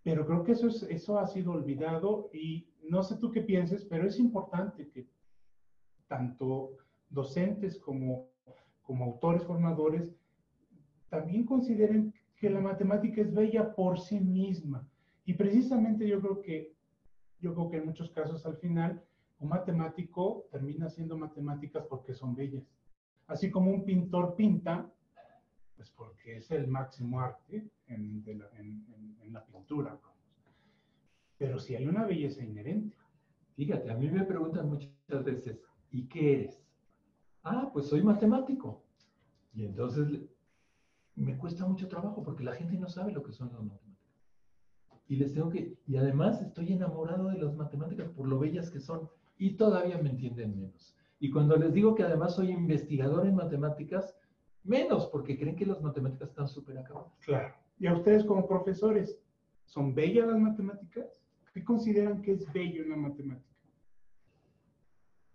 Pero creo que eso ha sido olvidado y no sé tú qué pienses, pero es importante que tanto docentes como autores formadores también consideren que la matemática es bella por sí misma. Y precisamente yo creo que en muchos casos al final un matemático termina haciendo matemáticas porque son bellas. Así como un pintor pinta, pues porque es el máximo arte en la pintura. Vamos. Pero sí hay una belleza inherente.
Fíjate, a mí me preguntan muchas veces, ¿y qué eres? Ah, pues soy matemático. Y entonces me cuesta mucho trabajo porque la gente no sabe lo que son las matemáticas. Y además estoy enamorado de las matemáticas por lo bellas que son y todavía me entienden menos. Y cuando les digo que además soy investigador en matemáticas, menos porque creen que las matemáticas están súper acabadas.
Claro. ¿Y a ustedes como profesores, son bellas las matemáticas? ¿Qué consideran que es bello en la matemática?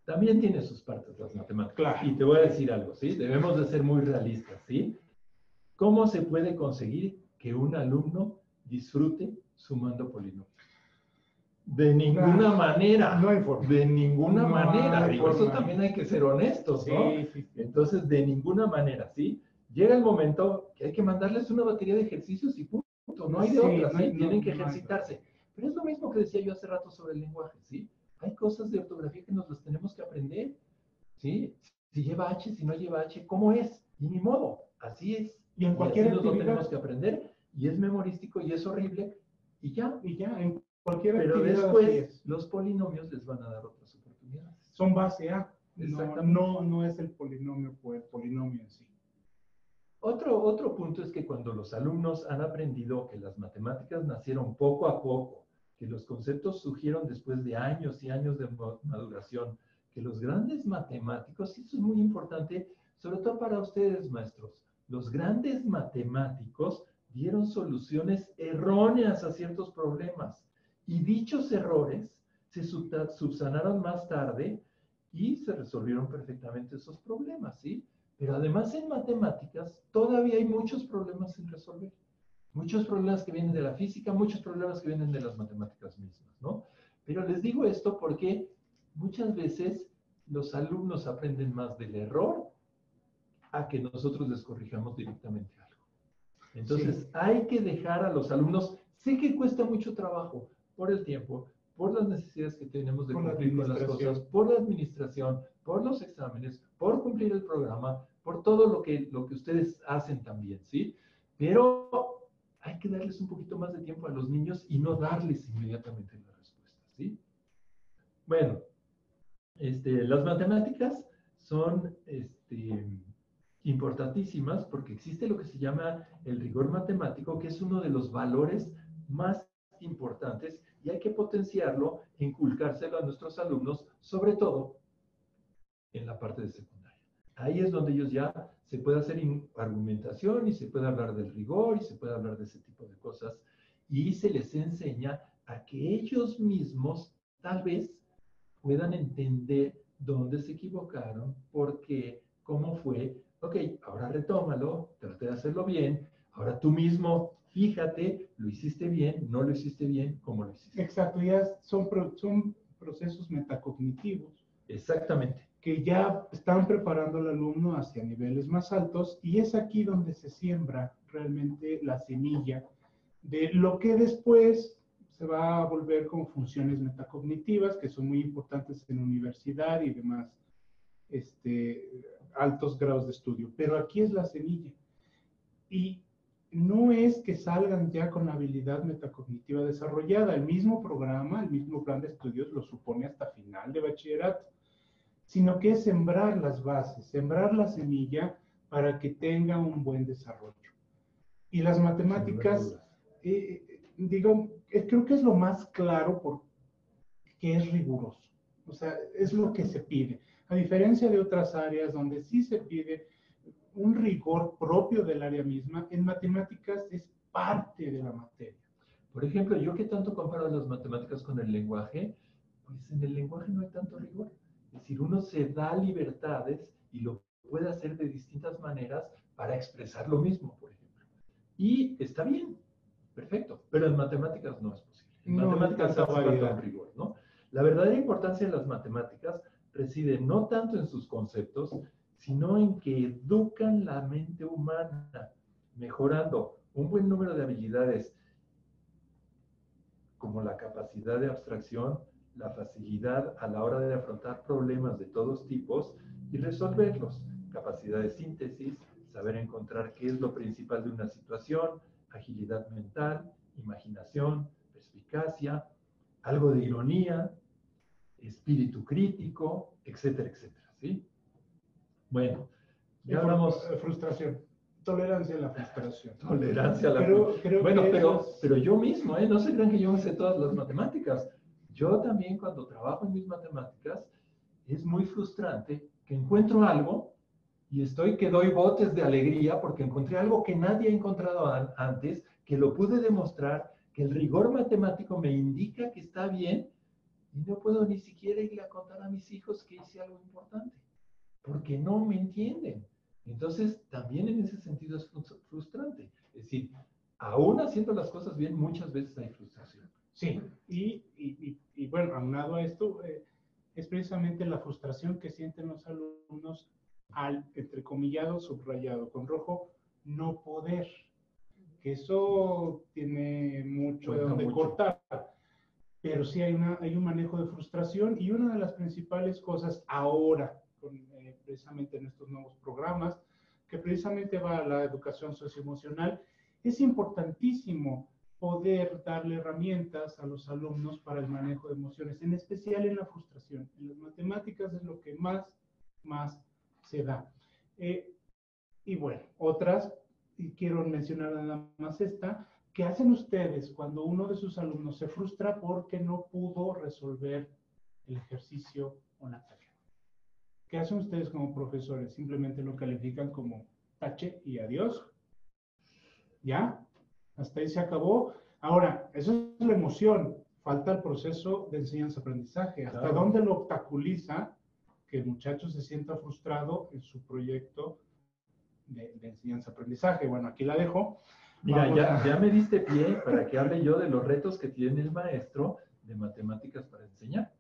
También tiene sus partes las matemáticas.
Claro.
Y te voy a decir algo, ¿sí? Debemos de ser muy realistas, ¿sí? ¿Cómo se puede conseguir que un alumno disfrute sumando polinomios? De ninguna manera.
No hay forma.
De ninguna manera. Digo, eso
forma.
también hay que ser honestos, ¿no?
Sí.
Entonces, de ninguna manera, ¿sí? Llega el momento que hay que mandarles una batería de ejercicios y ¡pum! no hay de
Sí,
otra,
no
¿sí?
hay- no-
Tienen que
no hay-
ejercitarse. Pero es lo mismo que decía yo hace rato sobre el lenguaje, ¿sí? Hay cosas de ortografía que nos las tenemos que aprender, ¿sí? Si lleva H, si no lleva H, ¿cómo es? Y ni modo, así es.
Y en
Y
cualquier
así nos lo
actividad,
tenemos que aprender, y es memorístico, y es horrible, y ya.
en cualquier
Pero
actividad así
después,
es.
los polinomios les van a dar otras oportunidades.
Son base A. No,
Exactamente.
no es el polinomio por el polinomio en sí.
Otro punto es que cuando los alumnos han aprendido que las matemáticas nacieron poco a poco, que los conceptos surgieron después de años y años de maduración, que los grandes matemáticos, y eso es muy importante, sobre todo para ustedes, maestros, los grandes matemáticos dieron soluciones erróneas a ciertos problemas y dichos errores se subsanaron más tarde y se resolvieron perfectamente esos problemas, ¿sí? Pero además en matemáticas todavía hay muchos problemas sin resolver. Muchos problemas que vienen de la física, muchos problemas que vienen de las matemáticas mismas, ¿no? Pero les digo esto porque muchas veces los alumnos aprenden más del error a que nosotros les corrijamos directamente algo. Entonces,
Sí.
hay que dejar a los alumnos, sé que cuesta mucho trabajo por el tiempo, por las necesidades que tenemos de
Por la
cumplir con las
administración.
cosas, por la administración, por los exámenes, por cumplir el programa, por todo lo que ustedes hacen también, ¿sí? Pero hay que darles un poquito más de tiempo a los niños y no darles inmediatamente la respuesta, ¿sí? Bueno, las matemáticas son importantísimas porque existe lo que se llama el rigor matemático, que es uno de los valores más importantes y hay que potenciarlo, inculcárselo a nuestros alumnos, sobre todo en la parte de secundaria. Ahí es donde ellos ya se puede hacer argumentación y se puede hablar del rigor y se puede hablar de ese tipo de cosas y se les enseña a que ellos mismos tal vez puedan entender dónde se equivocaron, por qué, cómo fue. Ok, ahora retómalo, trata de hacerlo bien. Ahora tú mismo, fíjate, lo hiciste bien, no lo hiciste bien, cómo lo hiciste.
Exacto, ya son procesos metacognitivos
Exactamente.
que ya están preparando al alumno hacia niveles más altos y es aquí donde se siembra realmente la semilla de lo que después se va a volver con funciones metacognitivas que son muy importantes en universidad y demás altos grados de estudio. Pero aquí es la semilla. Y no es que salgan ya con la habilidad metacognitiva desarrollada. El mismo programa, el mismo plan de estudios lo supone hasta final de bachillerato, sino que es sembrar las bases, sembrar la semilla para que tenga un buen desarrollo. Y las matemáticas, creo que es lo más claro porque es riguroso. O sea, es lo que se pide. A diferencia de otras áreas donde sí se pide un rigor propio del área misma, en matemáticas es parte de la materia.
Por ejemplo, yo que tanto comparo las matemáticas con el lenguaje, pues en el lenguaje no hay tanto rigor. Es decir, uno se da libertades y lo puede hacer de distintas maneras para expresar lo mismo, por ejemplo. Y está bien, perfecto, pero en matemáticas no es posible. En
No hay
matemáticas
tanta
hace falta
variedad.
un rigor, ¿no? La verdadera importancia de las matemáticas reside no tanto en sus conceptos, sino en que educan la mente humana, mejorando un buen número de habilidades como la capacidad de abstracción, la facilidad a la hora de afrontar problemas de todos tipos y resolverlos, capacidad de síntesis, saber encontrar qué es lo principal de una situación, agilidad mental, imaginación, perspicacia, algo de ironía, espíritu crítico, etcétera, etcétera, ¿sí? Bueno, ya hablamos...
Frustración. Tolerancia a la frustración.
Tolerancia a la
Creo
bueno,
que
pero yo mismo, no se crean que yo me sé todas las matemáticas. Yo también cuando trabajo en mis matemáticas, es muy frustrante que encuentro algo y que doy botes de alegría porque encontré algo que nadie ha encontrado antes, que lo pude demostrar, que el rigor matemático me indica que está bien y no puedo ni siquiera irle a contar a mis hijos que hice algo importante, porque no me entienden. Entonces, también en ese sentido es frustrante. Es decir, aún haciendo las cosas bien, muchas veces hay frustración.
Sí, y bueno, aunado a esto, es precisamente la frustración que sienten los alumnos al, entrecomillado, subrayado con rojo, no poder. que eso tiene mucho de
Cuenta
donde
mucho.
cortar. Pero sí hay un manejo de frustración, y una de las principales cosas ahora, precisamente en estos nuevos programas, que precisamente va a la educación socioemocional, es importantísimo poder darle herramientas a los alumnos para el manejo de emociones, en especial en la frustración. En las matemáticas es lo que más se da. Y bueno, otras, y quiero mencionar nada más esta, ¿qué hacen ustedes cuando uno de sus alumnos se frustra porque no pudo resolver el ejercicio o la tarea? ¿Qué hacen ustedes como profesores? ¿Simplemente lo califican como tache y adiós? ¿Ya? Hasta ahí se acabó. Ahora, eso es la emoción. Falta el proceso de enseñanza-aprendizaje. ¿Hasta
Claro.
dónde lo obstaculiza que el muchacho se sienta frustrado en su proyecto de enseñanza-aprendizaje? Bueno, aquí la dejo.
Mira, ya me diste pie para que hable yo de los retos que tiene el maestro de matemáticas para enseñar.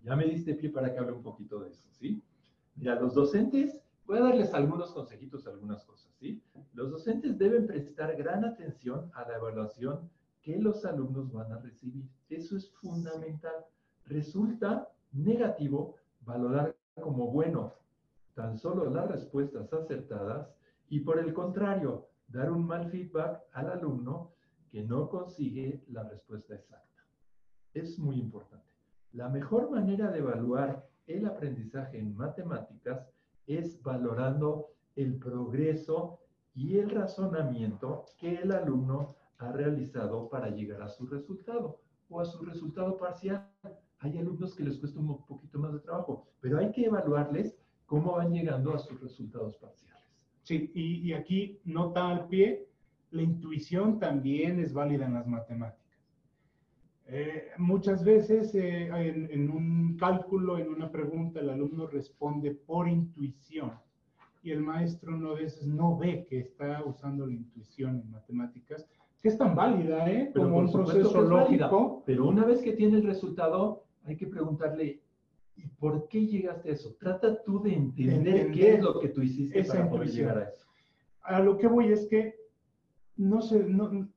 Ya me diste pie para que hable un poquito de eso, ¿sí? Mira, los docentes, voy a darles algunos consejitos, algunas cosas, ¿sí? Los docentes deben prestar gran atención a la evaluación que los alumnos van a recibir. Eso es fundamental. Resulta negativo valorar como bueno tan solo las respuestas acertadas y, por el contrario, dar un mal feedback al alumno que no consigue la respuesta exacta. Es muy importante. La mejor manera de evaluar el aprendizaje en matemáticas es valorando el progreso y el razonamiento que el alumno ha realizado para llegar a su resultado o a su resultado parcial. Hay alumnos que les cuesta un poquito más de trabajo, pero hay que evaluarles cómo van llegando a sus resultados parciales.
Sí, y aquí nota al pie, la intuición también es válida en las matemáticas. Muchas veces en un cálculo, en una pregunta, el alumno responde por intuición, y el maestro no veces no ve que está usando la intuición en matemáticas, que es tan válida,
Pero
como
por
un
supuesto
proceso
que es válida,
lógico.
pero una vez que tiene el resultado, hay que preguntarle, ¿y por qué llegaste a eso? Trata tú de entender qué es lo que tú hiciste
esa
para poder
intuición.
llegar a eso.
A lo que voy es que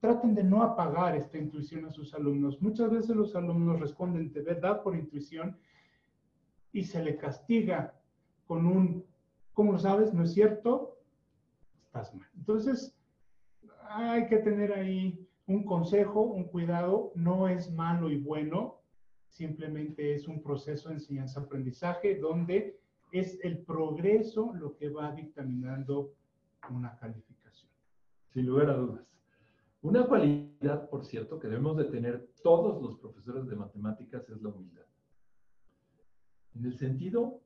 traten de no apagar esta intuición a sus alumnos. Muchas veces los alumnos responden de verdad por intuición y se le castiga con un, ¿cómo lo sabes? ¿No es cierto? Estás mal. Entonces, hay que tener ahí un consejo, un cuidado. No es malo y bueno, simplemente es un proceso de enseñanza-aprendizaje donde es el progreso lo que va dictaminando una calificación.
Sin lugar a dudas. Una cualidad, por cierto, que debemos de tener todos los profesores de matemáticas es la humildad. En el sentido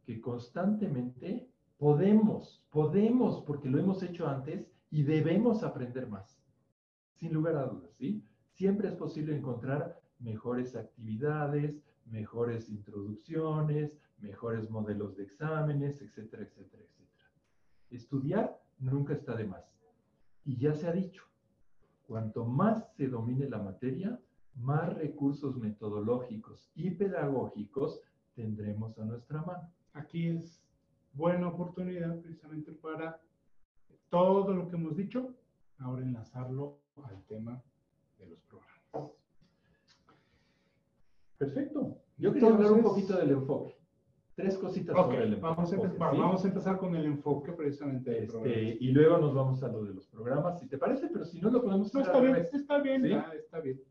que constantemente podemos, porque lo hemos hecho antes y debemos aprender más. Sin lugar a dudas, ¿sí? Siempre es posible encontrar mejores actividades, mejores introducciones, mejores modelos de exámenes, etcétera, etcétera, etcétera. Estudiar nunca está de más. Y ya se ha dicho, cuanto más se domine la materia, más recursos metodológicos y pedagógicos tendremos a nuestra mano.
Aquí es buena oportunidad precisamente para todo lo que hemos dicho, ahora enlazarlo al tema de los programas.
Perfecto. Yo quería hablar un poquito del enfoque. Tres cositas sobre el enfoque.
Vamos a empezar con el enfoque precisamente del programa.
Y luego nos vamos a lo de los programas, si te parece, pero si no lo podemos hacer al revés.
Está bien,
¿Sí?
está bien.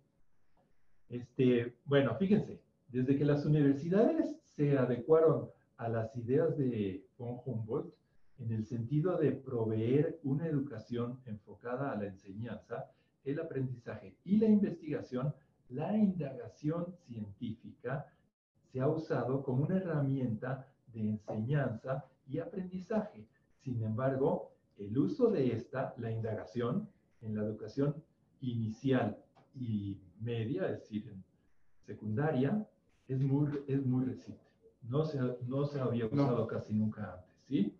Bueno, fíjense, desde que las universidades se adecuaron a las ideas de von Humboldt, en el sentido de proveer una educación enfocada a la enseñanza, el aprendizaje y la investigación, la indagación científica se ha usado como una herramienta de enseñanza y aprendizaje. Sin embargo, el uso de esta, la indagación, en la educación inicial y media, es decir, en secundaria, es muy reciente. No se había usado casi nunca antes, ¿sí?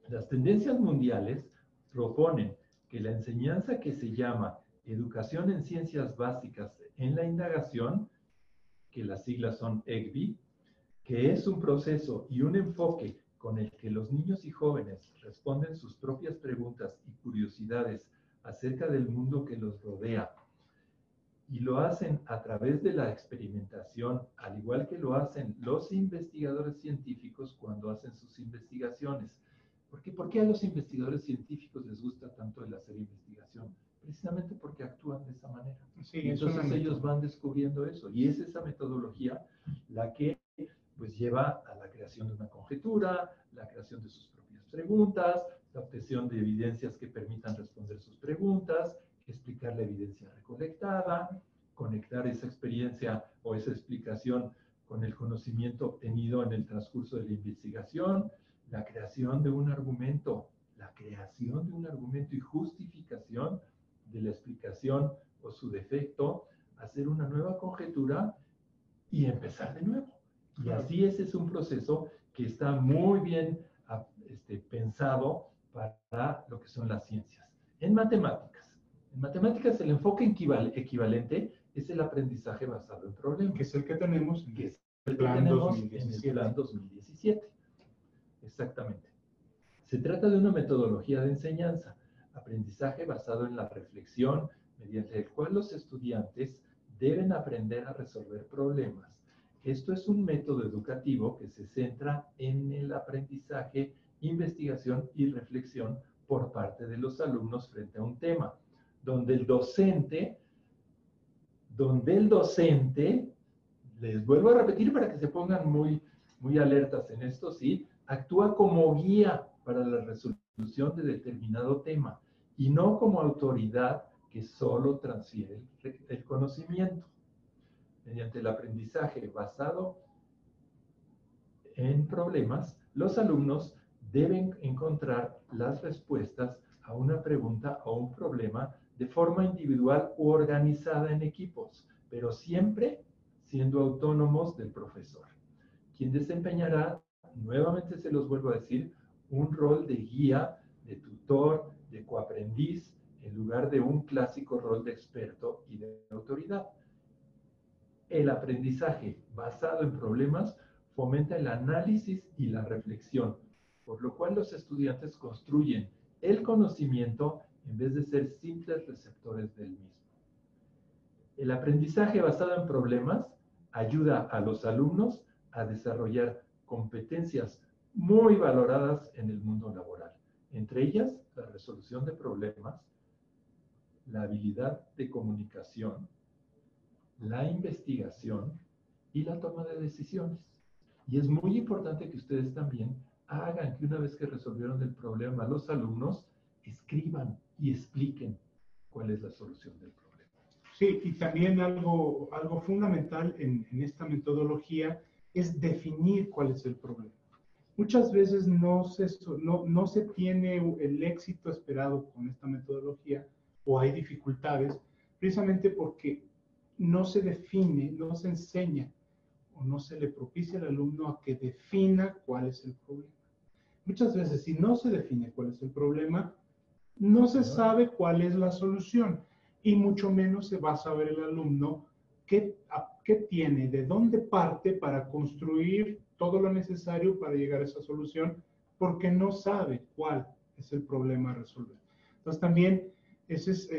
Las tendencias mundiales proponen que la enseñanza que se llama Educación en Ciencias Básicas en la Indagación, que las siglas son ECBI, que es un proceso y un enfoque con el que los niños y jóvenes responden sus propias preguntas y curiosidades acerca del mundo que los rodea, y lo hacen a través de la experimentación, al igual que lo hacen los investigadores científicos cuando hacen sus investigaciones. ¿Por qué a los investigadores científicos les gusta tanto el hacer investigación? Precisamente porque actúan de esa manera.
Sí,
y entonces ellos van descubriendo eso. Y es esa metodología la que pues lleva a la creación de una conjetura, la creación de sus propias preguntas, la obtención de evidencias que permitan responder sus preguntas, explicar la evidencia recolectada, conectar esa experiencia o esa explicación con el conocimiento obtenido en el transcurso de la investigación, la creación de un argumento y justificación de la explicación o su defecto, hacer una nueva conjetura y empezar de nuevo. Y así ese es un proceso que está muy bien pensado para lo que son las ciencias. En matemáticas el enfoque equivalente es el aprendizaje basado en problemas.
Que es el que tenemos
en el plan 2017. Exactamente. Se trata de una metodología de enseñanza, aprendizaje basado en la reflexión, mediante el cual los estudiantes deben aprender a resolver problemas. Esto es un método educativo que se centra en el aprendizaje, investigación y reflexión por parte de los alumnos frente a un tema, donde el docente, les vuelvo a repetir para que se pongan muy alertas en esto, ¿sí? Actúa como guía para la resolución de determinado tema y no como autoridad que solo transfiere el conocimiento. Mediante el aprendizaje basado en problemas, los alumnos deben encontrar las respuestas a una pregunta o un problema de forma individual u organizada en equipos, pero siempre siendo autónomos del profesor, quien desempeñará, nuevamente se los vuelvo a decir, un rol de guía, de tutor, de coaprendiz, en lugar de un clásico rol de experto y de autoridad. El aprendizaje basado en problemas fomenta el análisis y la reflexión, por lo cual los estudiantes construyen el conocimiento en vez de ser simples receptores del mismo. El aprendizaje basado en problemas ayuda a los alumnos a desarrollar competencias muy valoradas en el mundo laboral, entre ellas la resolución de problemas, la habilidad de comunicación, la investigación y la toma de decisiones. Y es muy importante que ustedes también hagan que una vez que resolvieron el problema, los alumnos escriban y expliquen cuál es la solución del problema.
Sí, y también algo fundamental en esta metodología es definir cuál es el problema. Muchas veces no se tiene el éxito esperado con esta metodología o hay dificultades precisamente porque no se define, no se enseña o no se le propicia al alumno a que defina cuál es el problema. Muchas veces, si no se define cuál es el problema, no se sabe cuál es la solución y mucho menos se va a saber el alumno qué tiene, de dónde parte para construir todo lo necesario para llegar a esa solución, porque no sabe cuál es el problema a resolver. Entonces también eso es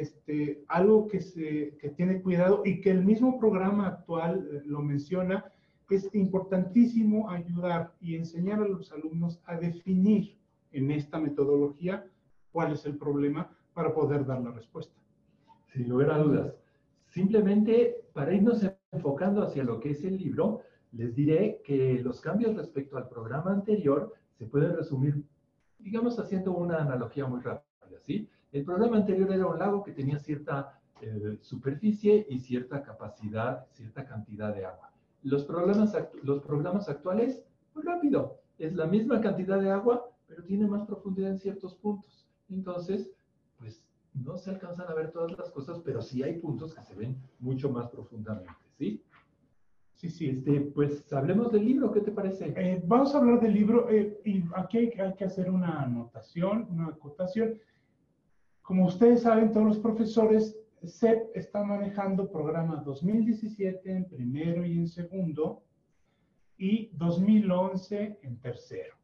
algo que tiene cuidado y que el mismo programa actual lo menciona. Es importantísimo ayudar y enseñar a los alumnos a definir en esta metodología cuál es el problema para poder dar la respuesta.
Sin lugar a dudas. Simplemente para irnos enfocando hacia lo que es el libro, les diré que los cambios respecto al programa anterior se pueden resumir, digamos, haciendo una analogía muy rápida, ¿sí? El programa anterior era un lago que tenía cierta superficie y cierta capacidad, cierta cantidad de agua. Los programas actuales, muy rápido, es la misma cantidad de agua, pero tiene más profundidad en ciertos puntos. Entonces, pues no se alcanzan a ver todas las cosas, pero sí hay puntos que se ven mucho más profundamente, ¿sí?
Sí.
Pues hablemos del libro, ¿qué te parece?
Vamos a hablar del libro y aquí hay que hacer una anotación, una acotación. Como ustedes saben, todos los profesores, SEP está manejando programa 2017 en primero y en segundo y 2011 en tercero.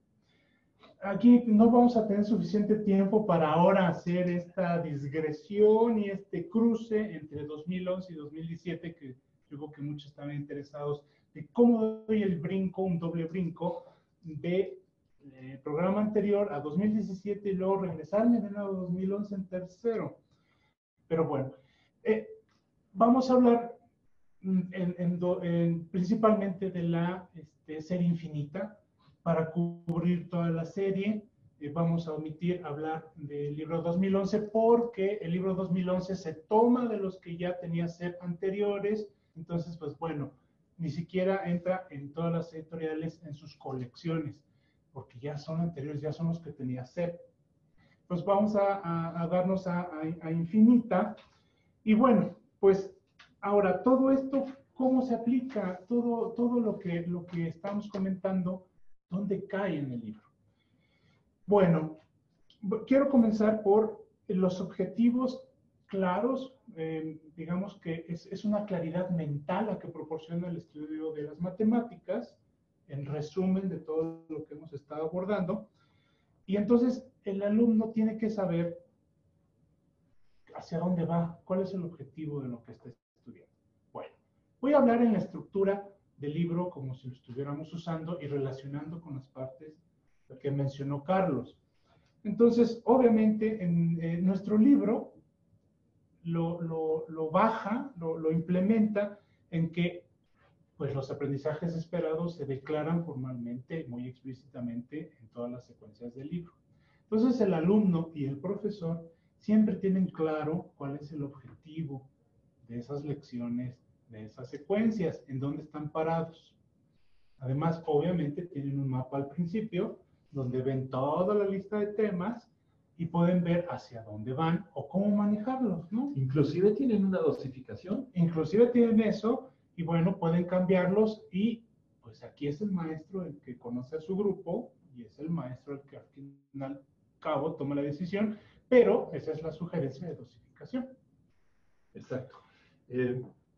aquí no vamos a tener suficiente tiempo para ahora hacer esta digresión y este cruce entre 2011 y 2017, que yo creo que muchos estaban interesados de cómo doy el brinco, un doble brinco, de programa anterior a 2017 y luego regresarme de nuevo a 2011 en tercero. Pero bueno, vamos a hablar principalmente de la serie infinita. Para cubrir toda la serie, vamos a omitir hablar del libro 2011 porque el libro 2011 se toma de los que ya tenía SEP anteriores. Entonces, pues bueno, ni siquiera entra en todas las editoriales en sus colecciones, porque ya son anteriores, ya son los que tenía SEP. Pues vamos a darnos a Infinita. Y bueno, pues ahora todo esto, ¿cómo se aplica? Todo lo que estamos comentando, ¿dónde cae en el libro? Bueno, quiero comenzar por los objetivos claros. Digamos que es una claridad mental la que proporciona el estudio de las matemáticas, en resumen de todo lo que hemos estado abordando. Y entonces el alumno tiene que saber hacia dónde va, cuál es el objetivo de lo que está estudiando. Bueno, voy a hablar en la estructura del libro como si lo estuviéramos usando y relacionando con las partes que mencionó Carlos. Entonces, obviamente, en nuestro libro lo baja, lo implementa en que pues, los aprendizajes esperados se declaran formalmente, muy explícitamente, en todas las secuencias del libro. Entonces, el alumno y el profesor siempre tienen claro cuál es el objetivo de esas lecciones, de esas secuencias, en dónde están parados. Además, obviamente, tienen un mapa al principio, donde ven toda la lista de temas y pueden ver hacia dónde van o cómo manejarlos, ¿no?
Inclusive tienen una dosificación.
Inclusive tienen eso y bueno, pueden cambiarlos y pues aquí es el maestro el que conoce a su grupo y es el maestro el que al final cabo toma la decisión, pero esa es la sugerencia de dosificación.
Exacto.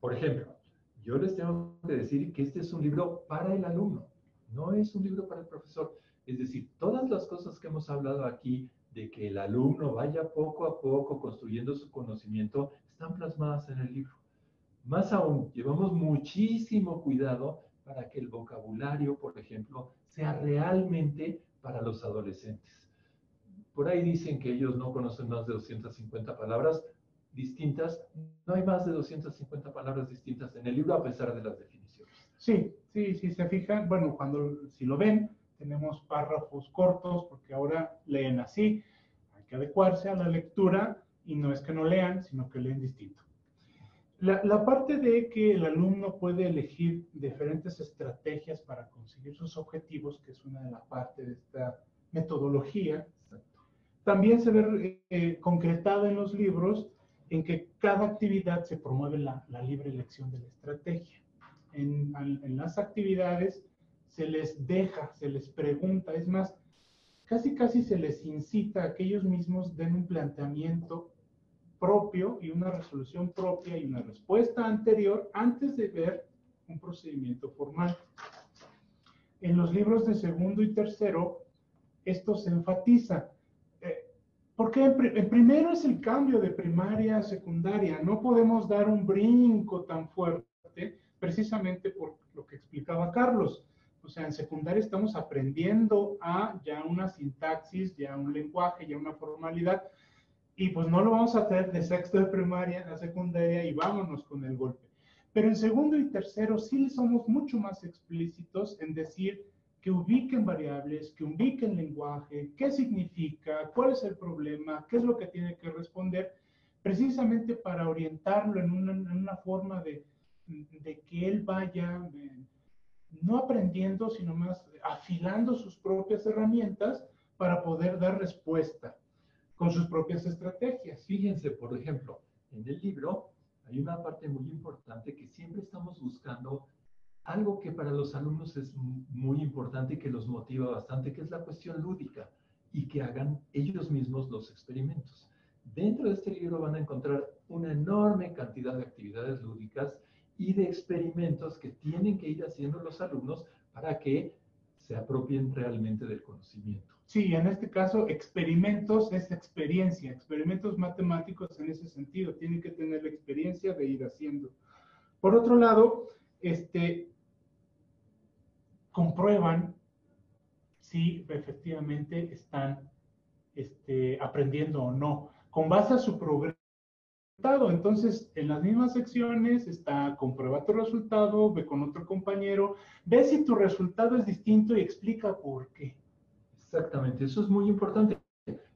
Por ejemplo, yo les tengo que decir que este es un libro para el alumno, no es un libro para el profesor. Es decir, todas las cosas que hemos hablado aquí de que el alumno vaya poco a poco construyendo su conocimiento están plasmadas en el libro. Más aún, llevamos muchísimo cuidado para que el vocabulario, por ejemplo, sea realmente para los adolescentes. Por ahí dicen que ellos no conocen más de 250 palabras distintas. No hay más de 250 palabras distintas en el libro a pesar de las definiciones.
Sí, se fijan, bueno, si lo ven, tenemos párrafos cortos porque ahora leen así. Hay que adecuarse a la lectura y no es que no lean, sino que leen distinto. La parte de que el alumno puede elegir diferentes estrategias para conseguir sus objetivos, que es una de las partes de esta metodología, también se ve concretado en los libros en que cada actividad se promueve la libre elección de la estrategia. En las actividades se les deja, se les pregunta, es más, casi se les incita a que ellos mismos den un planteamiento propio y una resolución propia y una respuesta anterior antes de ver un procedimiento formal. En los libros de segundo y tercero, esto se enfatiza. Porque en primero es el cambio de primaria a secundaria. No podemos dar un brinco tan fuerte precisamente por lo que explicaba Carlos. O sea, en secundaria estamos aprendiendo a ya una sintaxis, ya un lenguaje, ya una formalidad. Y pues no lo vamos a hacer de sexto de primaria a secundaria y vámonos con el golpe. Pero en segundo y tercero sí somos mucho más explícitos en decir que ubiquen variables, que ubiquen lenguaje, qué significa, cuál es el problema, qué es lo que tiene que responder, precisamente para orientarlo en una forma de que él vaya no aprendiendo, sino más afilando sus propias herramientas para poder dar respuesta con sus propias estrategias.
Fíjense, por ejemplo, en el libro hay una parte muy importante que siempre estamos buscando algo que para los alumnos es muy importante y que los motiva bastante, que es la cuestión lúdica y que hagan ellos mismos los experimentos. Dentro de este libro van a encontrar una enorme cantidad de actividades lúdicas y de experimentos que tienen que ir haciendo los alumnos para que se apropien realmente del conocimiento.
Sí, en este caso, experimentos es experiencia, experimentos matemáticos en ese sentido, tienen que tener la experiencia de ir haciendo. Por otro lado, comprueban si efectivamente están aprendiendo o no, con base a su progreso. Entonces, en las mismas secciones está, comprueba tu resultado, ve con otro compañero, ve si tu resultado es distinto y explica por qué.
Exactamente, eso es muy importante.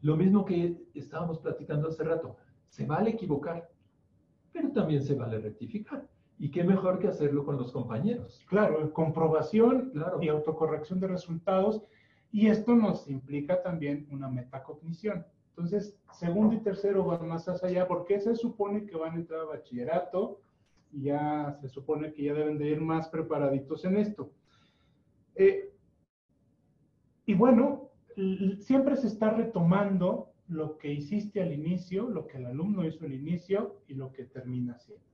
Lo mismo que estábamos platicando hace rato, se vale equivocar, pero también se vale rectificar. ¿Y qué mejor que hacerlo con los compañeros?
Claro, comprobación
Claro.
y autocorrección de resultados, y esto nos implica también una metacognición. Entonces, segundo y tercero van más allá, porque se supone que van a entrar a bachillerato y ya se supone que ya deben de ir más preparaditos en esto. Y bueno, siempre se está retomando lo que hiciste al inicio, lo que el alumno hizo al inicio y lo que termina haciendo.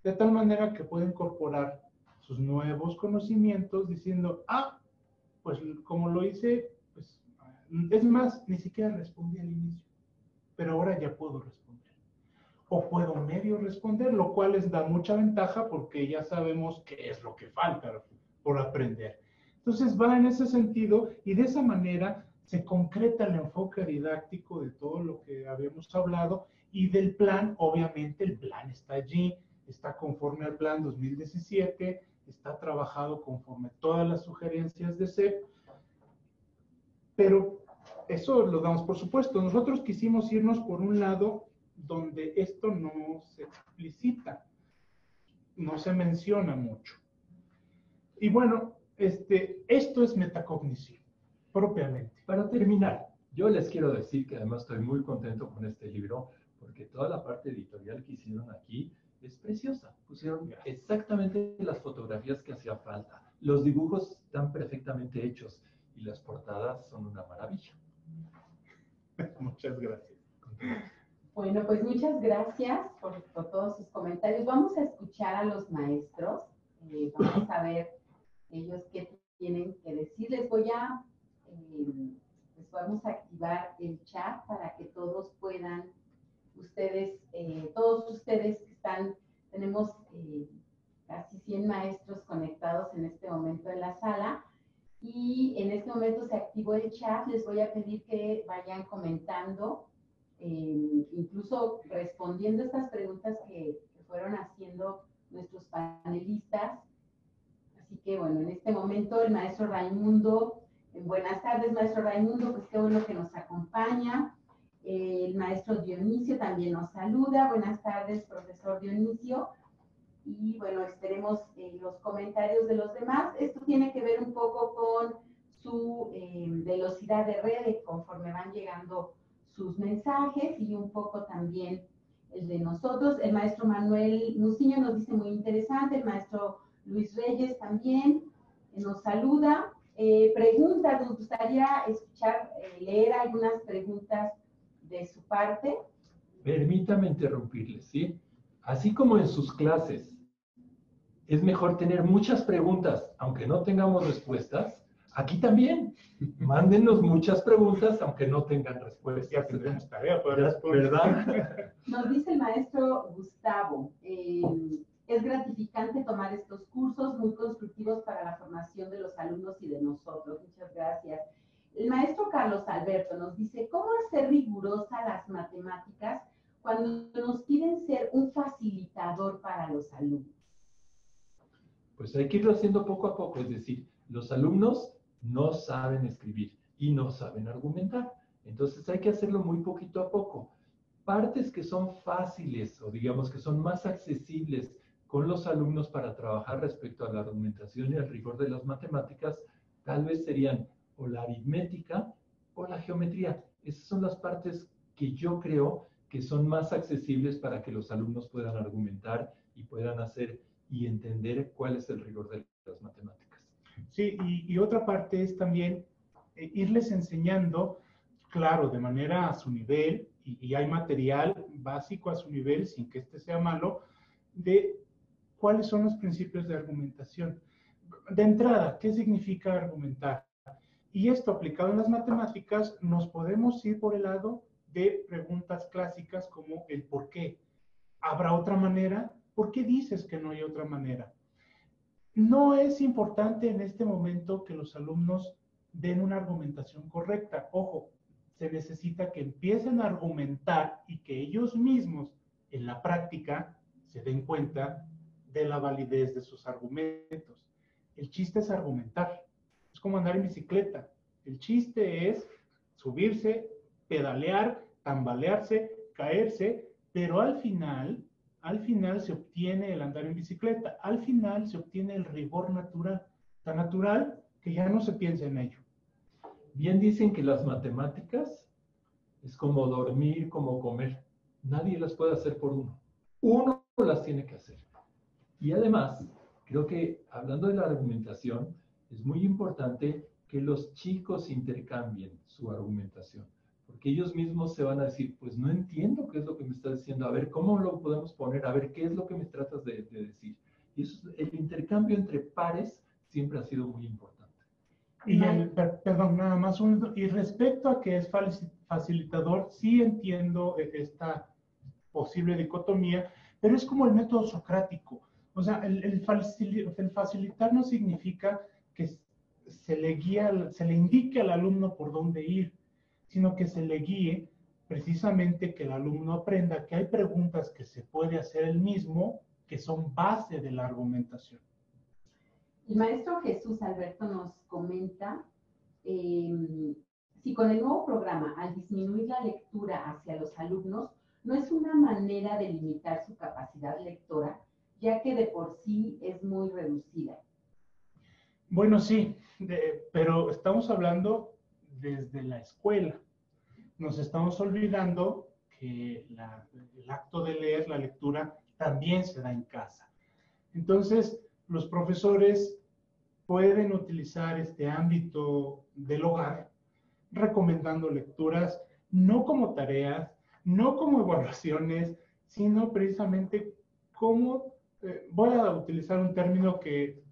De tal manera que puede incorporar sus nuevos conocimientos diciendo, pues como lo hice, pues es más, ni siquiera respondí al inicio, pero ahora ya puedo responder. O puedo medio responder, lo cual les da mucha ventaja porque ya sabemos qué es lo que falta por aprender. Entonces va en ese sentido y de esa manera se concreta el enfoque didáctico de todo lo que habíamos hablado y del plan, obviamente el plan está allí, está conforme al plan 2017, está trabajado conforme a todas las sugerencias de CEP, pero eso lo damos por supuesto. Nosotros quisimos irnos por un lado donde esto no se explicita, no se menciona mucho. Y bueno, esto es metacognición, propiamente.
Para terminar, yo les quiero decir que además estoy muy contento con este libro, porque toda la parte editorial que hicieron aquí es preciosa. Pusieron exactamente las fotografías que hacía falta. Los dibujos están perfectamente hechos y las portadas son una maravilla.
Muchas gracias.
Bueno, pues muchas gracias por todos sus comentarios. Vamos a escuchar a los maestros. Vamos a ver ellos qué tienen que decir. Pues vamos a activar el chat para que todos puedan, todos ustedes que tenemos casi 100 maestros conectados en este momento en la sala. Y en este momento se activó el chat. Les voy a pedir que vayan comentando, incluso respondiendo estas preguntas que fueron haciendo nuestros panelistas. Así que bueno, en este momento el maestro Raimundo, buenas tardes maestro Raimundo, pues qué bueno que nos acompaña. El maestro Dionisio también nos saluda. Buenas tardes, profesor Dionisio. Y bueno, esperemos los comentarios de los demás. Esto tiene que ver un poco con su velocidad de red, conforme van llegando sus mensajes, y un poco también el de nosotros. El maestro Manuel Muciño nos dice muy interesante, el maestro Luis Reyes también nos saluda. Preguntas, nos gustaría escuchar, leer algunas preguntas de su parte.
Permítame interrumpirles, ¿sí? Así como en sus clases es mejor tener muchas preguntas, aunque no tengamos respuestas, aquí también. Mándenos muchas preguntas, aunque no tengan respuestas.
Ya tendremos tarea para responder.
¿Verdad?
Nos dice el maestro Gustavo, es gratificante tomar estos cursos, muy constructivos para la formación de los alumnos y de nosotros. Muchas gracias. El maestro Carlos Alberto nos dice, ¿cómo hacer rigurosa las matemáticas cuando nos piden ser un facilitador para los alumnos?
Pues hay que irlo haciendo poco a poco, es decir, los alumnos no saben escribir y no saben argumentar. Entonces hay que hacerlo muy poquito a poco. Partes que son fáciles o digamos que son más accesibles con los alumnos para trabajar respecto a la argumentación y al rigor de las matemáticas, tal vez serían o la aritmética o la geometría. Esas son las partes que yo creo que son más accesibles para que los alumnos puedan argumentar y puedan hacer y entender cuál es el rigor de las matemáticas.
Sí, y otra parte es también irles enseñando, claro, de manera a su nivel, y hay material básico a su nivel, sin que este sea malo, de cuáles son los principios de argumentación. de entrada, ¿qué significa argumentar? Y esto aplicado en las matemáticas, nos podemos ir por el lado de preguntas clásicas como el por qué. ¿Habrá otra manera? ¿Por qué dices que no hay otra manera? No es importante en este momento que los alumnos den una argumentación correcta. Ojo, se necesita que empiecen a argumentar y que ellos mismos en la práctica se den cuenta de la validez de sus argumentos. El chiste es argumentar. Es como andar en bicicleta. El chiste es subirse, pedalear, tambalearse, caerse, pero al final se obtiene el andar en bicicleta. Al final se obtiene el rigor natural. Tan natural que ya no se piensa en ello.
Bien dicen que las matemáticas es como dormir, como comer. Nadie las puede hacer por uno. Uno las tiene que hacer. Y además, creo que hablando de la argumentación, es muy importante que los chicos intercambien su argumentación. Porque ellos mismos se van a decir, pues no entiendo qué es lo que me estás diciendo. A ver, ¿cómo lo podemos poner? A ver, ¿qué es lo que me tratas de decir? Y eso, el intercambio entre pares siempre ha sido muy importante.
Y perdón, nada más y respecto a que es facilitador, sí entiendo esta posible dicotomía, pero es como el método socrático. O sea, el facilitar no significa que se le indique al alumno por dónde ir, sino que se le guíe precisamente que el alumno aprenda que hay preguntas que se puede hacer él mismo, que son base de la argumentación.
El maestro Jesús Alberto nos comenta si con el nuevo programa, al disminuir la lectura hacia los alumnos, no es una manera de limitar su capacidad lectora, ya que de por sí es muy reducida.
Bueno, sí, pero estamos hablando desde la escuela. Nos estamos olvidando que el acto de leer, la lectura, también se da en casa. Entonces, los profesores pueden utilizar este ámbito del hogar recomendando lecturas no como tareas, no como evaluaciones, sino precisamente como, voy a utilizar un término que,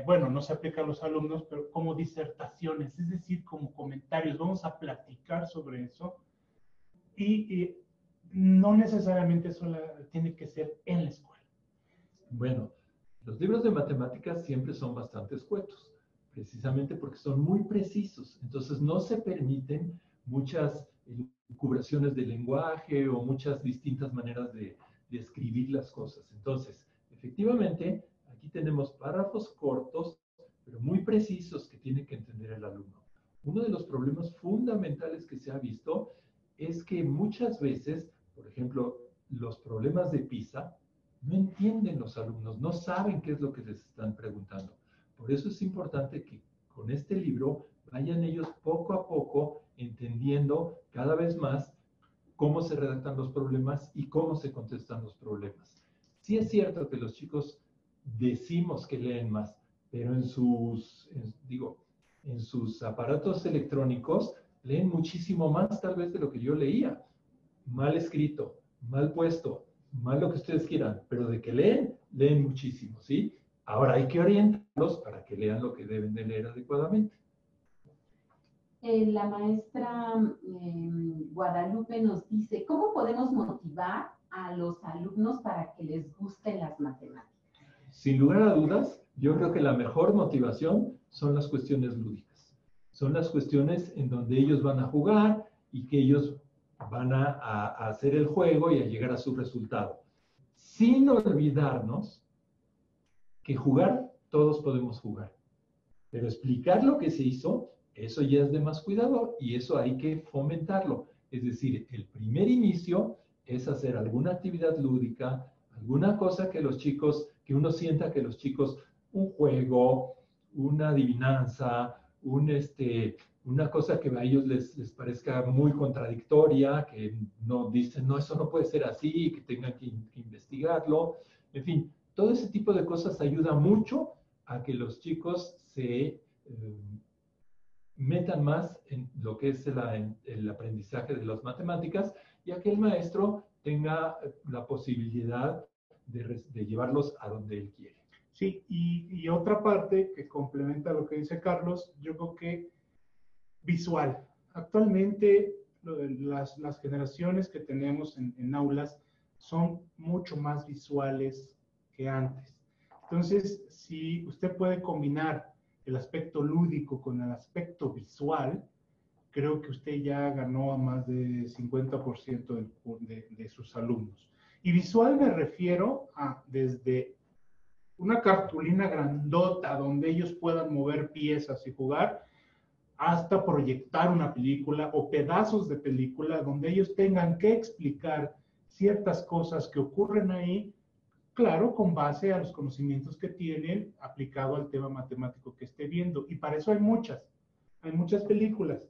bueno, no se aplica a los alumnos, pero como disertaciones, es decir, como comentarios. Vamos a platicar sobre eso y no necesariamente eso tiene que ser en la escuela.
Bueno, los libros de matemáticas siempre son bastante escuetos, precisamente porque son muy precisos. Entonces no se permiten muchas elucubraciones del lenguaje o muchas distintas maneras de escribir las cosas. Entonces, efectivamente, aquí tenemos párrafos cortos, pero muy precisos que tiene que entender el alumno. Uno de los problemas fundamentales que se ha visto es que muchas veces, por ejemplo, los problemas de PISA, no entienden los alumnos, no saben qué es lo que les están preguntando. Por eso es importante que con este libro vayan ellos poco a poco entendiendo cada vez más cómo se redactan los problemas y cómo se contestan los problemas. Sí es cierto que los chicos decimos que leen más, pero en sus aparatos electrónicos leen muchísimo más tal vez de lo que yo leía. Mal escrito, mal puesto, mal lo que ustedes quieran, pero de que leen muchísimo, ¿sí? Ahora hay que orientarlos para que lean lo que deben de leer adecuadamente.
La maestra Guadalupe nos dice, ¿cómo podemos motivar a los alumnos para que les gusten las matemáticas?
Sin lugar a dudas, yo creo que la mejor motivación son las cuestiones lúdicas. Son las cuestiones en donde ellos van a jugar y que ellos van a hacer el juego y a llegar a su resultado. Sin olvidarnos que jugar, todos podemos jugar. Pero explicar lo que se hizo, eso ya es de más cuidado y eso hay que fomentarlo. Es decir, el primer inicio es hacer alguna actividad lúdica, alguna cosa que los chicos, que uno sienta que los chicos, un juego, una adivinanza, una cosa que a ellos les parezca muy contradictoria, que no dicen, no, eso no puede ser así, que tengan que investigarlo. En fin, todo ese tipo de cosas ayuda mucho a que los chicos se metan más en lo que es el aprendizaje de las matemáticas y a que el maestro tenga la posibilidad de llevarlos a donde él quiere.
Sí, y otra parte que complementa lo que dice Carlos, yo creo que visual. Actualmente las generaciones que tenemos en aulas son mucho más visuales que antes. Entonces, si usted puede combinar el aspecto lúdico con el aspecto visual, creo que usted ya ganó a más de 50% de sus alumnos. Y visual me refiero a desde una cartulina grandota donde ellos puedan mover piezas y jugar, hasta proyectar una película o pedazos de película donde ellos tengan que explicar ciertas cosas que ocurren ahí, claro, con base a los conocimientos que tienen aplicado al tema matemático que esté viendo. Y para eso hay muchas películas.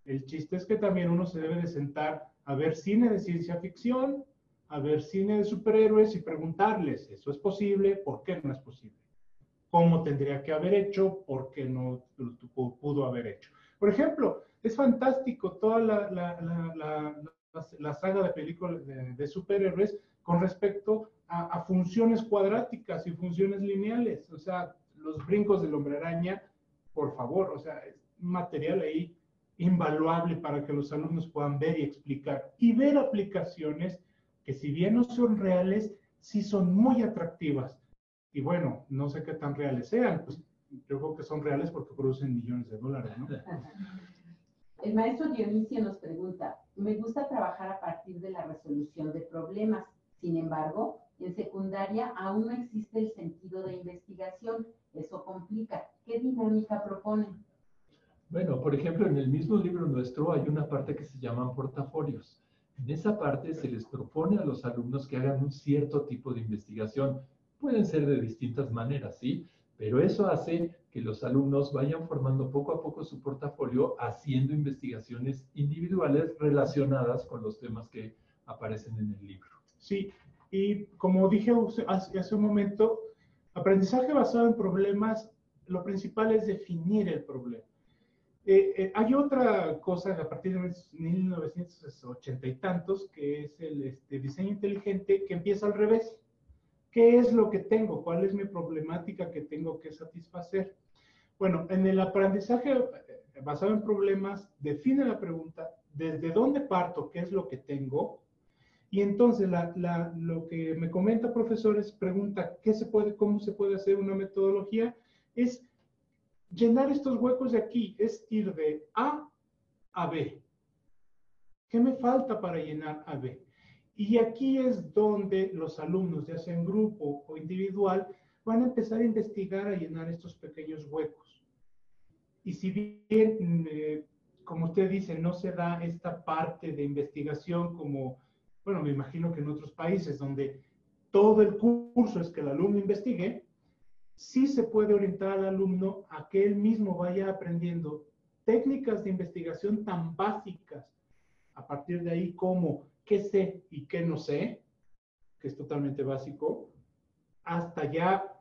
El chiste es que también uno se debe de sentar a ver cine de ciencia ficción, a ver cine de superhéroes y preguntarles, ¿eso es posible? ¿Por qué no es posible? ¿Cómo tendría que haber hecho? ¿Por qué no pudo haber hecho? Por ejemplo, es fantástico toda la saga de películas de superhéroes con respecto a funciones cuadráticas y funciones lineales. O sea, los brincos del Hombre Araña, por favor, o sea, es material ahí invaluable para que los alumnos puedan ver y explicar. Y ver aplicaciones que si bien no son reales, sí son muy atractivas. Y bueno, no sé qué tan reales sean, pues yo creo que son reales porque producen millones de dólares, ¿no?
El maestro Dionisio nos pregunta, me gusta trabajar a partir de la resolución de problemas. Sin embargo, en secundaria aún no existe el sentido de investigación. Eso complica. ¿Qué dinámica proponen?
Bueno, por ejemplo, en el mismo libro nuestro hay una parte que se llaman portafolios. En esa parte se les propone a los alumnos que hagan un cierto tipo de investigación. Pueden ser de distintas maneras, ¿sí? Pero eso hace que los alumnos vayan formando poco a poco su portafolio haciendo investigaciones individuales relacionadas con los temas que aparecen en el libro.
Sí, y como dije hace un momento, aprendizaje basado en problemas, lo principal es definir el problema. Hay otra cosa a partir de 1980 y tantos, que es el diseño inteligente, que empieza al revés. ¿Qué es lo que tengo? ¿Cuál es mi problemática que tengo que satisfacer? Bueno, en el aprendizaje basado en problemas, define la pregunta, ¿desde dónde parto? ¿Qué es lo que tengo? Y entonces lo que me comenta profesores pregunta, ¿cómo se puede hacer una metodología? Es llenar estos huecos de aquí, es ir de A B. ¿Qué me falta para llenar a B? Y aquí es donde los alumnos, ya sea en grupo o individual, van a empezar a investigar, a llenar estos pequeños huecos. Y si bien, como usted dice, no se da esta parte de investigación como, bueno, me imagino que en otros países donde todo el curso es que el alumno investigue, sí se puede orientar al alumno a que él mismo vaya aprendiendo técnicas de investigación tan básicas. A partir de ahí, como qué sé y qué no sé, que es totalmente básico, hasta ya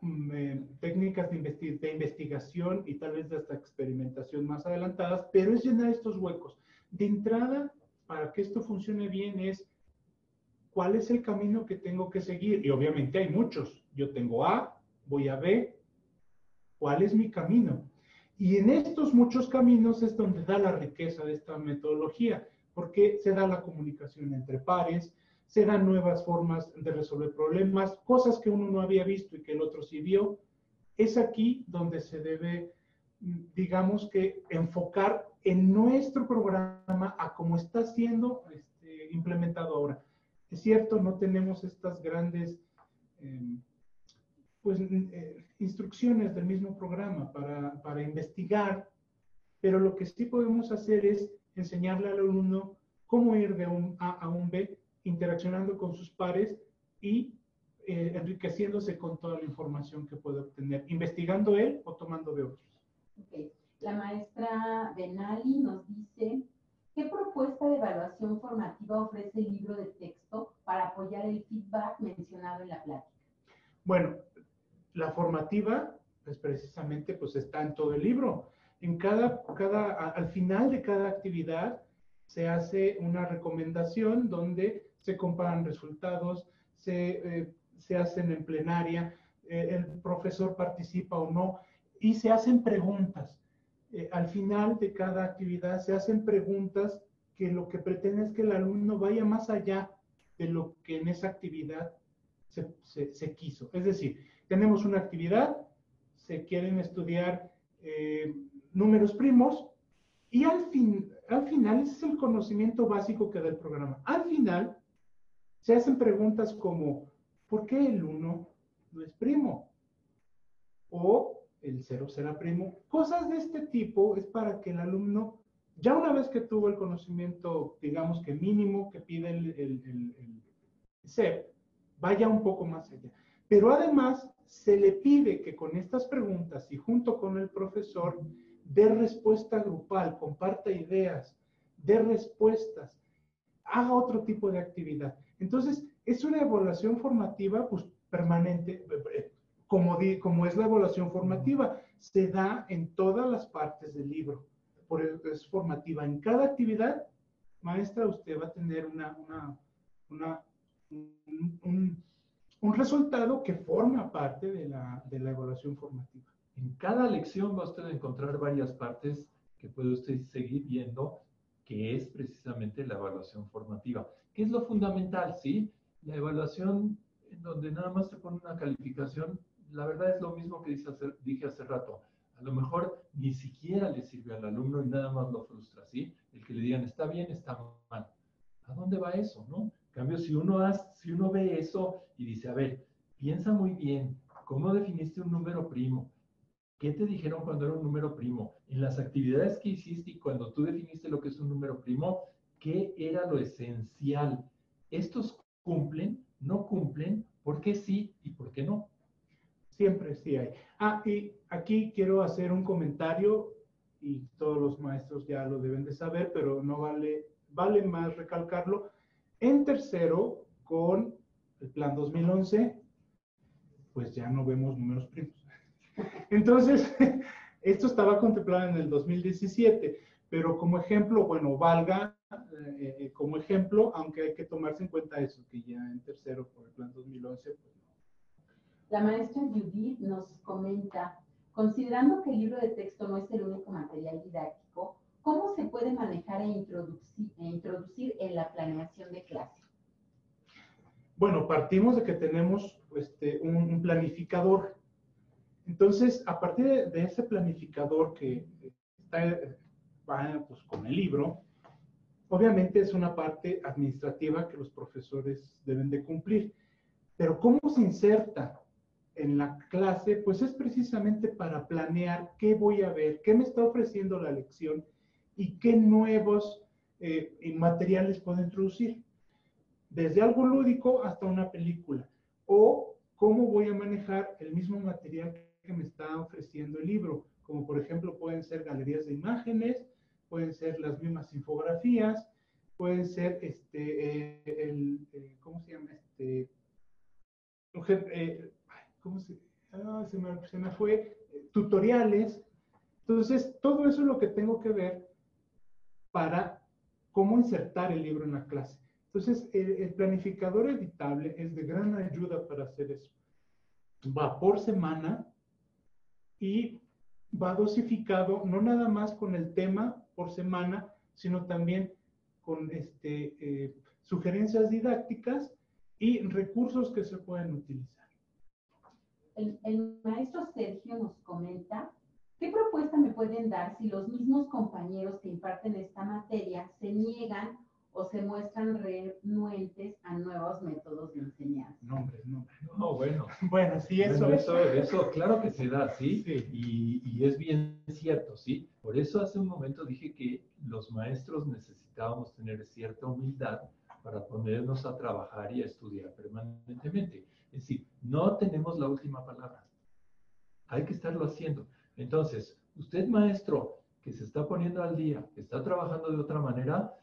técnicas de investigación y tal vez hasta experimentación más adelantadas, pero es llenar estos huecos. De entrada, para que esto funcione bien es cuál es el camino que tengo que seguir. Y obviamente hay muchos. Yo tengo A, voy a B, ¿cuál es mi camino? Y en estos muchos caminos es donde da la riqueza de esta metodología, porque se da la comunicación entre pares, se dan nuevas formas de resolver problemas, cosas que uno no había visto y que el otro sí vio. Es aquí donde se debe, digamos que, enfocar en nuestro programa a cómo está siendo implementado ahora. Es cierto, no tenemos estas grandes instrucciones del mismo programa para investigar, pero lo que sí podemos hacer es enseñarle al alumno cómo ir de un A a un B, interaccionando con sus pares y enriqueciéndose con toda la información que puede obtener, investigando él o tomando de otros.
Okay. La maestra Benali nos dice, ¿qué propuesta de evaluación formativa ofrece el libro de texto para apoyar el feedback mencionado en la plática?
Bueno, la formativa, pues precisamente, pues está en todo el libro. Al final de cada actividad se hace una recomendación donde se comparan resultados, se hacen en plenaria, el profesor participa o no, y se hacen preguntas. Al final de cada actividad se hacen preguntas que lo que pretende es que el alumno vaya más allá de lo que en esa actividad se quiso. Es decir, tenemos una actividad, se quieren estudiar números primos, y al final, ese es el conocimiento básico que da el programa. Al final, se hacen preguntas como, ¿por qué el 1 no es primo? O el 0 será primo. Cosas de este tipo es para que el alumno, ya una vez que tuvo el conocimiento, digamos que mínimo que pide el CEP, vaya un poco más allá. Pero además, se le pide que con estas preguntas y junto con el profesor, dé respuesta grupal, comparta ideas, dé respuestas, haga otro tipo de actividad. Entonces, es una evaluación formativa pues, permanente, como es la evaluación formativa, se da en todas las partes del libro. Por eso es formativa. En cada actividad, maestra, usted va a tener un resultado que forma parte de la evaluación formativa.
En cada lección va usted a encontrar varias partes que puede usted seguir viendo, que es precisamente la evaluación formativa. ¿Qué es lo fundamental? ¿Sí? La evaluación en donde nada más te pone una calificación, la verdad es lo mismo que dije hace rato. A lo mejor ni siquiera le sirve al alumno y nada más lo frustra, ¿sí? El que le digan, está bien, está mal. ¿A dónde va eso, no? En cambio, si uno ve eso y dice, a ver, piensa muy bien, ¿cómo definiste un número primo? ¿Qué te dijeron cuando era un número primo? En las actividades que hiciste y cuando tú definiste lo que es un número primo, ¿qué era lo esencial? ¿Estos cumplen? ¿No cumplen? ¿Por qué sí y por qué no?
Siempre sí hay. Y aquí quiero hacer un comentario, y todos los maestros ya lo deben de saber, pero no vale más recalcarlo. En tercero, con el plan 2011, pues ya no vemos números primos. Entonces, esto estaba contemplado en el 2017, pero como ejemplo, bueno, valga como ejemplo, aunque hay que tomarse en cuenta eso, que ya en tercero por el plan 2011, pues no.
La maestra Judith nos comenta, considerando que el libro de texto no es el único material didáctico, ¿cómo se puede manejar e introducir en la planeación de clase?
Bueno, partimos de que tenemos un planificador. Entonces, a partir de ese planificador que va pues, con el libro, obviamente es una parte administrativa que los profesores deben de cumplir. Pero ¿cómo se inserta en la clase? Pues es precisamente para planear qué voy a ver, qué me está ofreciendo la lección y qué nuevos materiales puedo introducir. Desde algo lúdico hasta una película. O cómo voy a manejar el mismo material que me está ofreciendo el libro. Como por ejemplo pueden ser galerías de imágenes, pueden ser las mismas infografías, pueden ser ¿cómo se llama? ¿Cómo se me fue? Tutoriales. Entonces, todo eso es lo que tengo que ver para cómo insertar el libro en la clase. Entonces, el planificador editable es de gran ayuda para hacer eso. Va por semana y va dosificado, no nada más con el tema por semana, sino también con sugerencias didácticas y recursos que se pueden utilizar.
El maestro Sergio nos comenta, ¿qué propuesta me pueden dar si los mismos compañeros que imparten esta materia se niegan o se muestran renuentes a nuevos métodos de enseñanza?
No, bueno.
Bueno, sí, eso.
Bueno, eso claro que se da, ¿sí?
Sí.
Y es bien cierto, ¿sí? Por eso hace un momento dije que los maestros necesitábamos tener cierta humildad para ponernos a trabajar y a estudiar permanentemente. Es decir, no tenemos la última palabra. Hay que estarlo haciendo. Entonces, usted, maestro, que se está poniendo al día, que está trabajando de otra manera,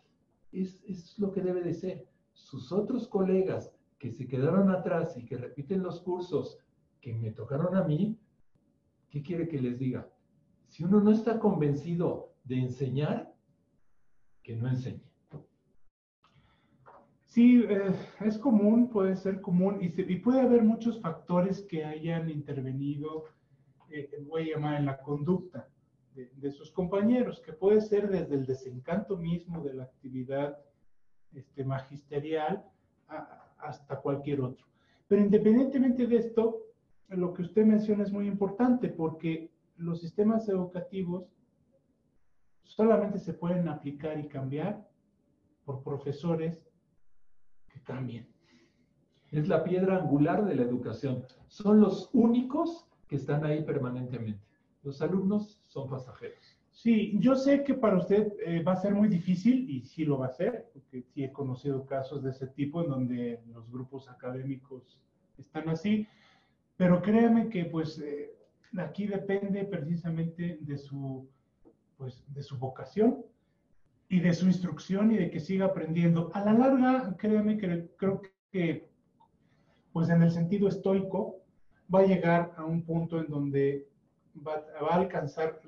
es lo que debe de ser. Sus otros colegas que se quedaron atrás y que repiten los cursos que me tocaron a mí, ¿qué quiere que les diga? Si uno no está convencido de enseñar, que no enseñe.
Sí, es común, puede ser común y puede haber muchos factores que hayan intervenido, voy a llamar en la conducta de sus compañeros, que puede ser desde el desencanto mismo de la actividad magisterial hasta cualquier otro. Pero independientemente de esto, lo que usted menciona es muy importante porque los sistemas educativos solamente se pueden aplicar y cambiar por profesores que cambien.
Es la piedra angular de la educación. Son los únicos que están ahí permanentemente. Los alumnos son pasajeros.
Sí, yo sé que para usted va a ser muy difícil, y sí lo va a ser, porque sí he conocido casos de ese tipo en donde los grupos académicos están así, pero créame que pues aquí depende precisamente pues, de su vocación y de su instrucción y de que siga aprendiendo. A la larga, créame que creo que pues en el sentido estoico va a llegar a un punto en donde va a alcanzar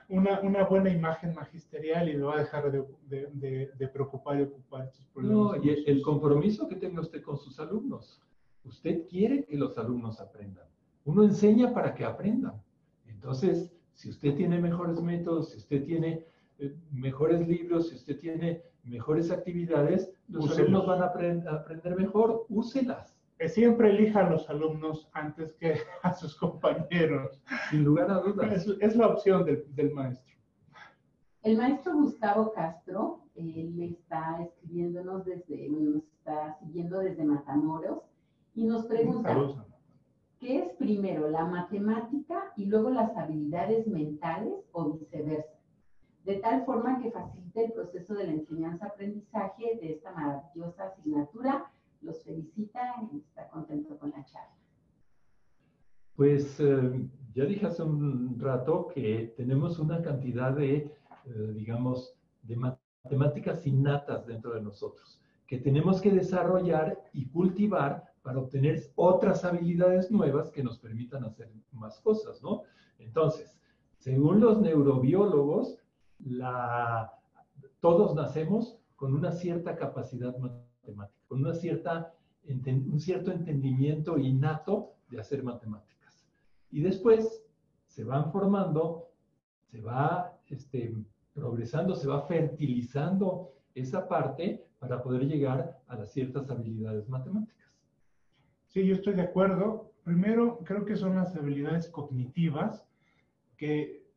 una buena imagen magisterial y lo va a dejar de preocupar y ocupar estos problemas.
No, y el compromiso que tenga usted con sus alumnos. Usted quiere que los alumnos aprendan. Uno enseña para que aprendan. Entonces, si usted tiene mejores métodos, si usted tiene mejores libros, si usted tiene mejores actividades, los alumnos van a aprender mejor. Úselas.
Siempre elija a los alumnos antes que a sus compañeros.
Sin lugar a dudas.
Es la opción del maestro.
El maestro Gustavo Castro, él está escribiéndonos nos está siguiendo desde Matamoros y nos pregunta, ¿qué es primero, la matemática y luego las habilidades mentales o viceversa? De tal forma que facilite el proceso de la enseñanza-aprendizaje de esta maravillosa asignatura. Los felicita y está contento con la charla.
Pues ya dije hace un rato que tenemos una cantidad de, digamos, de matemáticas innatas dentro de nosotros, que tenemos que desarrollar y cultivar para obtener otras habilidades nuevas que nos permitan hacer más cosas, ¿no? Entonces, según los neurobiólogos, todos nacemos con una cierta capacidad matemática, con un cierto entendimiento innato de hacer matemáticas. Y después se van formando, se va progresando, se va fertilizando esa parte para poder llegar a las ciertas habilidades matemáticas.
Sí, yo estoy de acuerdo. Primero, creo que son las habilidades cognitivas que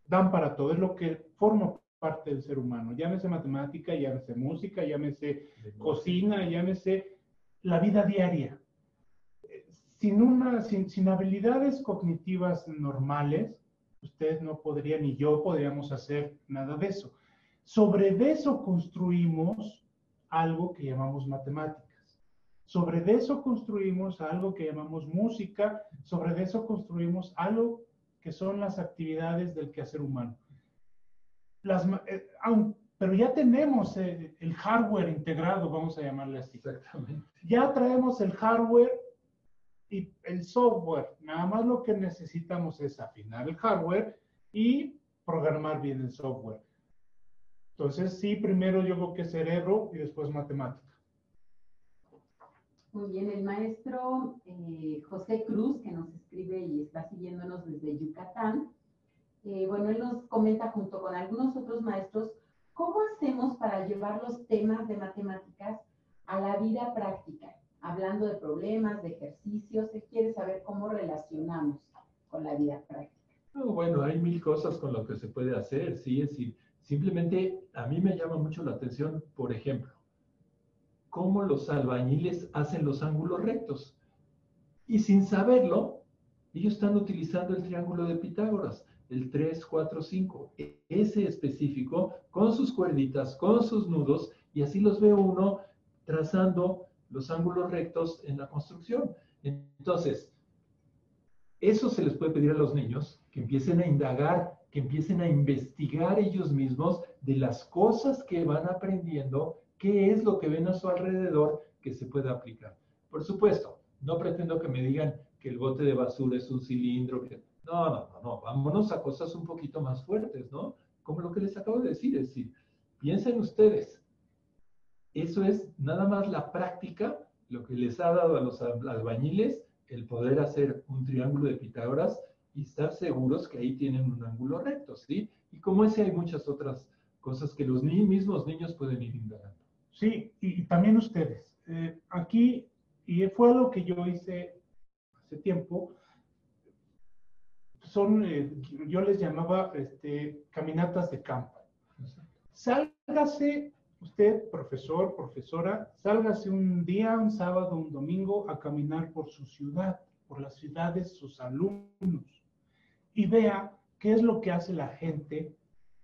dan para todo, es lo que forma parte del ser humano. Llámese matemática, llámese música, llámese cocina, llámese la vida diaria. Sin habilidades cognitivas normales, usted no podría, ni yo podríamos hacer nada de eso. Sobre eso construimos algo que llamamos matemáticas. Sobre eso construimos algo que llamamos música. Sobre eso construimos algo que son las actividades del quehacer humano. Pero ya tenemos el hardware integrado, vamos a llamarle así.
Exactamente.
Ya traemos el hardware y el software. Nada más lo que necesitamos es afinar el hardware y programar bien el software. Entonces, sí, primero yo creo que cerebro y después matemática.
Muy bien, el maestro José Cruz, que nos escribe y está siguiéndonos desde Yucatán, bueno, él nos comenta junto con algunos otros maestros, ¿cómo hacemos para llevar los temas de matemáticas a la vida práctica? Hablando de problemas, de ejercicios, él quiere saber cómo relacionamos con la vida práctica.
Bueno, hay mil cosas con lo que se puede hacer, sí, es decir, simplemente a mí me llama mucho la atención, por ejemplo, cómo los albañiles hacen los ángulos rectos. Y sin saberlo, ellos están utilizando el triángulo de Pitágoras, el 3, 4, 5, ese específico, con sus cuerditas, con sus nudos, y así los ve uno trazando los ángulos rectos en la construcción. Entonces, eso se les puede pedir a los niños, que empiecen a indagar, que empiecen a investigar ellos mismos de las cosas que van aprendiendo, qué es lo que ven a su alrededor que se puede aplicar. Por supuesto, no pretendo que me digan que el bote de basura es un cilindro. No, vámonos a cosas un poquito más fuertes, ¿no? Como lo que les acabo de decir, es decir, piensen ustedes, Eso es nada más la práctica, lo que les ha dado a los albañiles el poder hacer un triángulo de Pitágoras y estar seguros que ahí tienen un ángulo recto, ¿sí? Y como ese hay muchas otras cosas que los mismos niños pueden ir indagando.
Sí, y también ustedes. Aquí, y fue algo que yo hice hace tiempo, yo les llamaba caminatas de campo. Sálgase usted, profesor, profesora, sálgase un día, un sábado, un domingo, a caminar por su ciudad, por las ciudades, sus alumnos, y vea qué es lo que hace la gente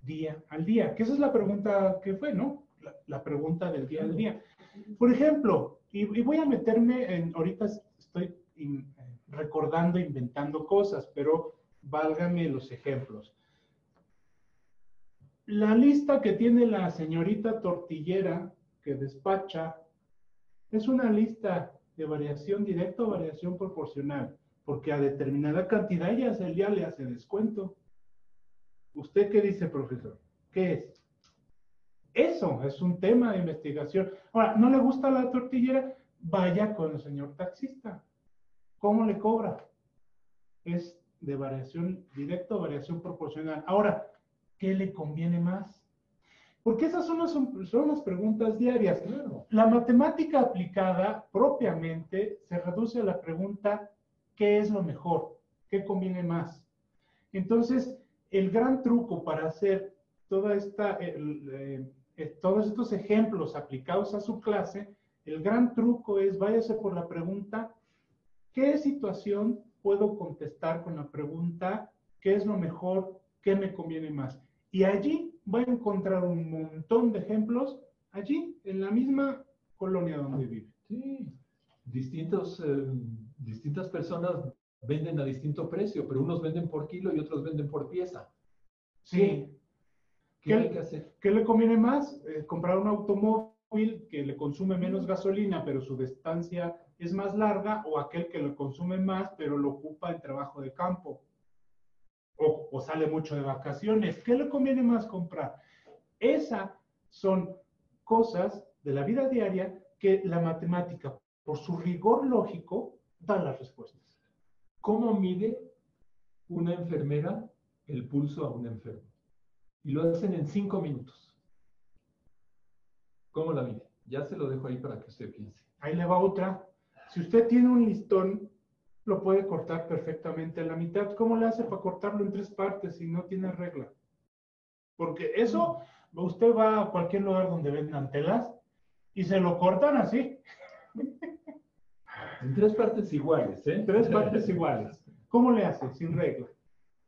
día al día. Que esa es la pregunta que fue, ¿no? La pregunta del día al día. Por ejemplo, y voy a meterme en, ahorita estoy recordando, inventando cosas, pero válgame los ejemplos. La lista que tiene la señorita tortillera que despacha es una lista de variación directa o variación proporcional, porque a determinada cantidad ya le hace descuento. ¿Usted qué dice, profesor? ¿Qué es? Eso es un tema de investigación. Ahora, ¿no le gusta la tortillera? Vaya con el señor taxista. ¿Cómo le cobra? Es de variación directa o variación proporcional. Ahora, ¿qué le conviene más? Porque esas son las preguntas diarias.
Claro.
La matemática aplicada propiamente se reduce a la pregunta, ¿qué es lo mejor? ¿Qué conviene más? Entonces, el gran truco para hacer todos estos ejemplos aplicados a su clase, el gran truco es váyase por la pregunta, ¿qué situación puedo contestar con la pregunta, ¿qué es lo mejor? ¿Qué me conviene más? Y allí va a encontrar un montón de ejemplos, allí, en la misma colonia donde vive.
Sí, distintas personas venden a distinto precio, pero unos venden por kilo y otros venden por pieza.
Sí.
¿Qué hay que hacer?
¿Qué le conviene más? Comprar un automóvil que le consume menos gasolina, pero su distancia es más larga, o aquel que lo consume más, pero lo ocupa en trabajo de campo. O sale mucho de vacaciones. ¿Qué le conviene más comprar? Esas son cosas de la vida diaria que la matemática, por su rigor lógico, da las respuestas.
¿Cómo mide una enfermera el pulso a un enfermo? Y lo hacen en 5 minutos. ¿Cómo la mide? Ya se lo dejo ahí para que usted piense.
Ahí le va otra. Si usted tiene un listón, lo puede cortar perfectamente a la mitad. ¿Cómo le hace para cortarlo en 3 partes si no tiene regla? Porque eso, usted va a cualquier lugar donde vendan telas y se lo cortan así.
En 3 partes iguales, ¿eh?
3 partes iguales. ¿Cómo le hace? Sin regla.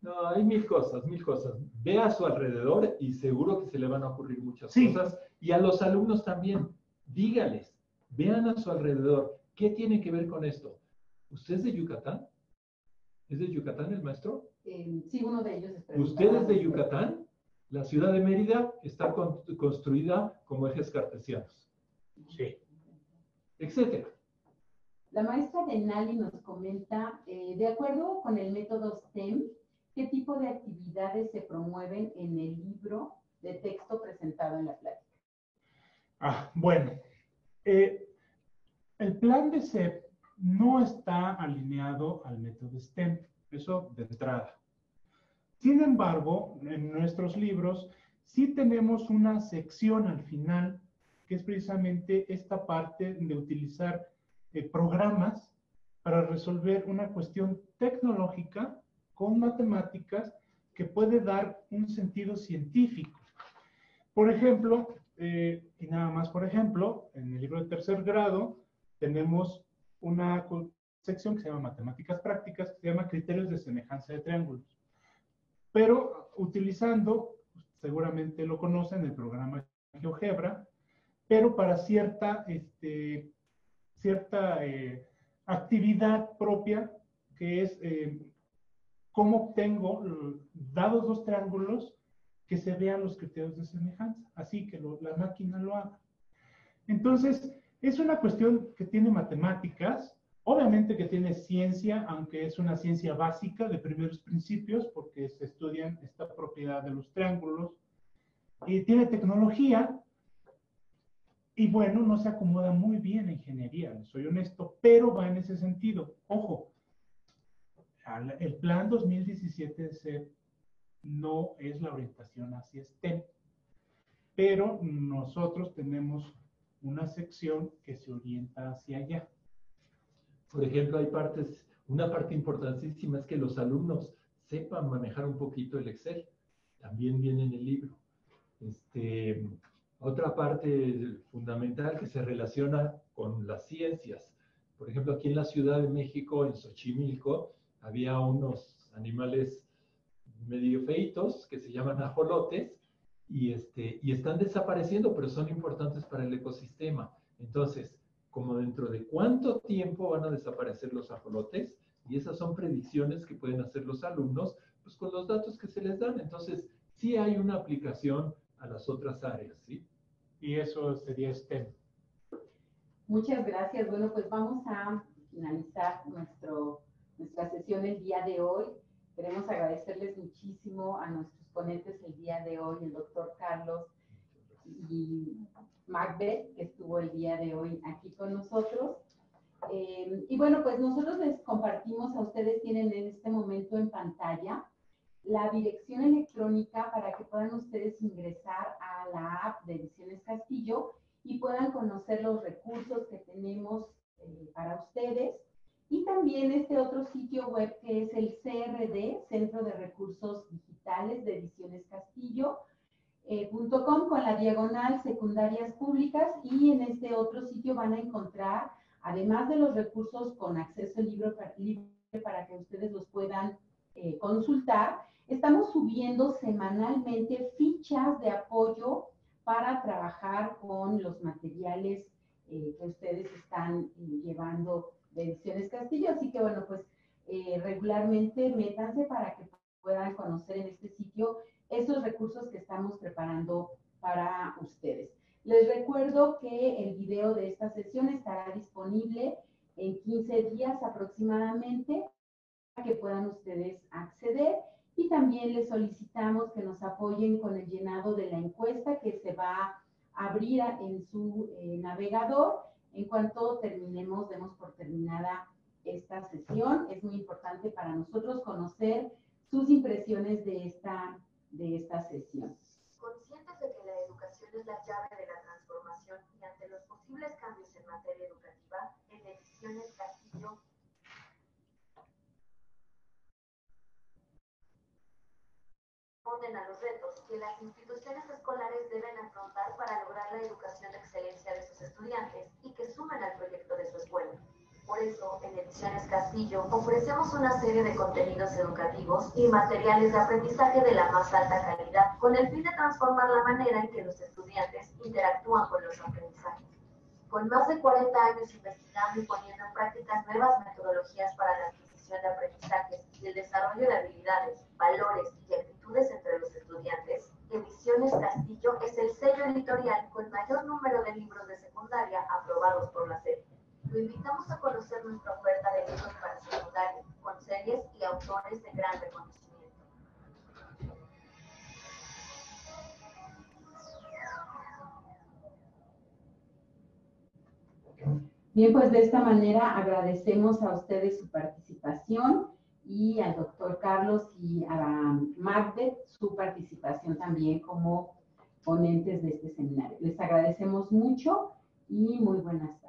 No, hay mil cosas, mil cosas. Ve a su alrededor y seguro que se le van a ocurrir muchas cosas. Y a los alumnos también, dígales, vean a su alrededor, ¿qué tiene que ver con esto? ¿Usted es de Yucatán? ¿Es de Yucatán el maestro?
Sí, uno de ellos es
¿Usted es de Yucatán? La ciudad de Mérida está construida como ejes cartesianos.
Sí.
Etcétera.
La maestra Denali nos comenta, de acuerdo con el método STEM, ¿qué tipo de actividades se promueven en el libro de texto presentado en la plática?
Bueno, el plan de CEP no está alineado al método STEM, eso de entrada. Sin embargo, en nuestros libros sí tenemos una sección al final, que es precisamente esta parte de utilizar programas para resolver una cuestión tecnológica con matemáticas que puede dar un sentido científico. Por ejemplo, y nada más por ejemplo, en el libro de 3er grado tenemos una sección que se llama Matemáticas Prácticas, que se llama Criterios de Semejanza de Triángulos. Pero utilizando, seguramente lo conocen, el programa GeoGebra, pero para cierta actividad propia, que es cómo obtengo, dados 2 triángulos, que se vean los criterios de semejanza, así que la máquina lo haga. Entonces, es una cuestión que tiene matemáticas, obviamente que tiene ciencia, aunque es una ciencia básica de primeros principios, porque se estudian esta propiedad de los triángulos, y tiene tecnología, Y bueno, no se acomoda muy bien a ingeniería, soy honesto, pero va en ese sentido. Ojo, el plan 2017 de SEP no es la orientación hacia STEM, pero nosotros tenemos una sección que se orienta hacia allá.
Por ejemplo, una parte importantísima es que los alumnos sepan manejar un poquito el Excel. También viene en el libro. Otra parte fundamental que se relaciona con las ciencias. Por ejemplo, aquí en la Ciudad de México, en Xochimilco, había unos animales medio feitos que se llaman ajolotes y están desapareciendo, pero son importantes para el ecosistema. Entonces, como dentro de cuánto tiempo van a desaparecer los ajolotes, y esas son predicciones que pueden hacer los alumnos, pues con los datos que se les dan. Entonces, sí hay una aplicación a las otras áreas, ¿sí?
Y eso sería STEM.
Muchas gracias. Bueno, pues vamos a finalizar nuestra sesión el día de hoy. Queremos agradecerles muchísimo a nuestros ponentes el día de hoy, el doctor Carlos y Macbeth, que estuvo el día de hoy aquí con nosotros. Y bueno, pues nosotros les compartimos a ustedes, tienen en este momento en pantalla la dirección electrónica para que puedan ustedes ingresar a la app de Ediciones Castillo y puedan conocer los recursos que tenemos para ustedes. Y también este otro sitio web que es el CRD, Centro de Recursos Digitales de Ediciones Castillo, .com con la diagonal secundarias públicas, y en este otro sitio van a encontrar, además de los recursos con acceso libre para que ustedes los puedan consultar, estamos subiendo semanalmente fichas de apoyo para trabajar con los materiales que ustedes están llevando de Ediciones Castillo. Así que bueno, pues regularmente métanse para que puedan conocer en este sitio esos recursos que estamos preparando para ustedes. Les recuerdo que el video de esta sesión estará disponible en 15 días aproximadamente para que puedan ustedes acceder, y también les solicitamos que nos apoyen con el llenado de la encuesta que se va a abrir en su navegador. En cuanto terminemos, demos por terminada esta sesión. Es muy importante para nosotros conocer sus impresiones de esta sesión.
Conscientes de que la educación es la llave de la transformación y ante los posibles cambios en materia educativa, en Ediciones Castillo responden a los retos que las instituciones escolares deben afrontar para lograr la educación de excelencia de sus estudiantes y que sumen al proyecto de su escuela. Por eso, en Ediciones Castillo ofrecemos una serie de contenidos educativos y materiales de aprendizaje de la más alta calidad, con el fin de transformar la manera en que los estudiantes interactúan con los aprendizajes. Con más de 40 años investigando y poniendo en práctica nuevas metodologías para la adquisición de aprendizajes y el desarrollo de habilidades, valores y actitudes entre los estudiantes, Ediciones Castillo es el sello editorial con mayor número de libros de secundaria aprobados por la SEP. Lo invitamos a conocer nuestra oferta de libros para secundaria, con series y autores de gran reconocimiento.
Bien, pues de esta manera agradecemos a ustedes su participación y al doctor Carlos y a Macbeth su participación también como ponentes de este seminario. Les agradecemos mucho y muy buenas tardes.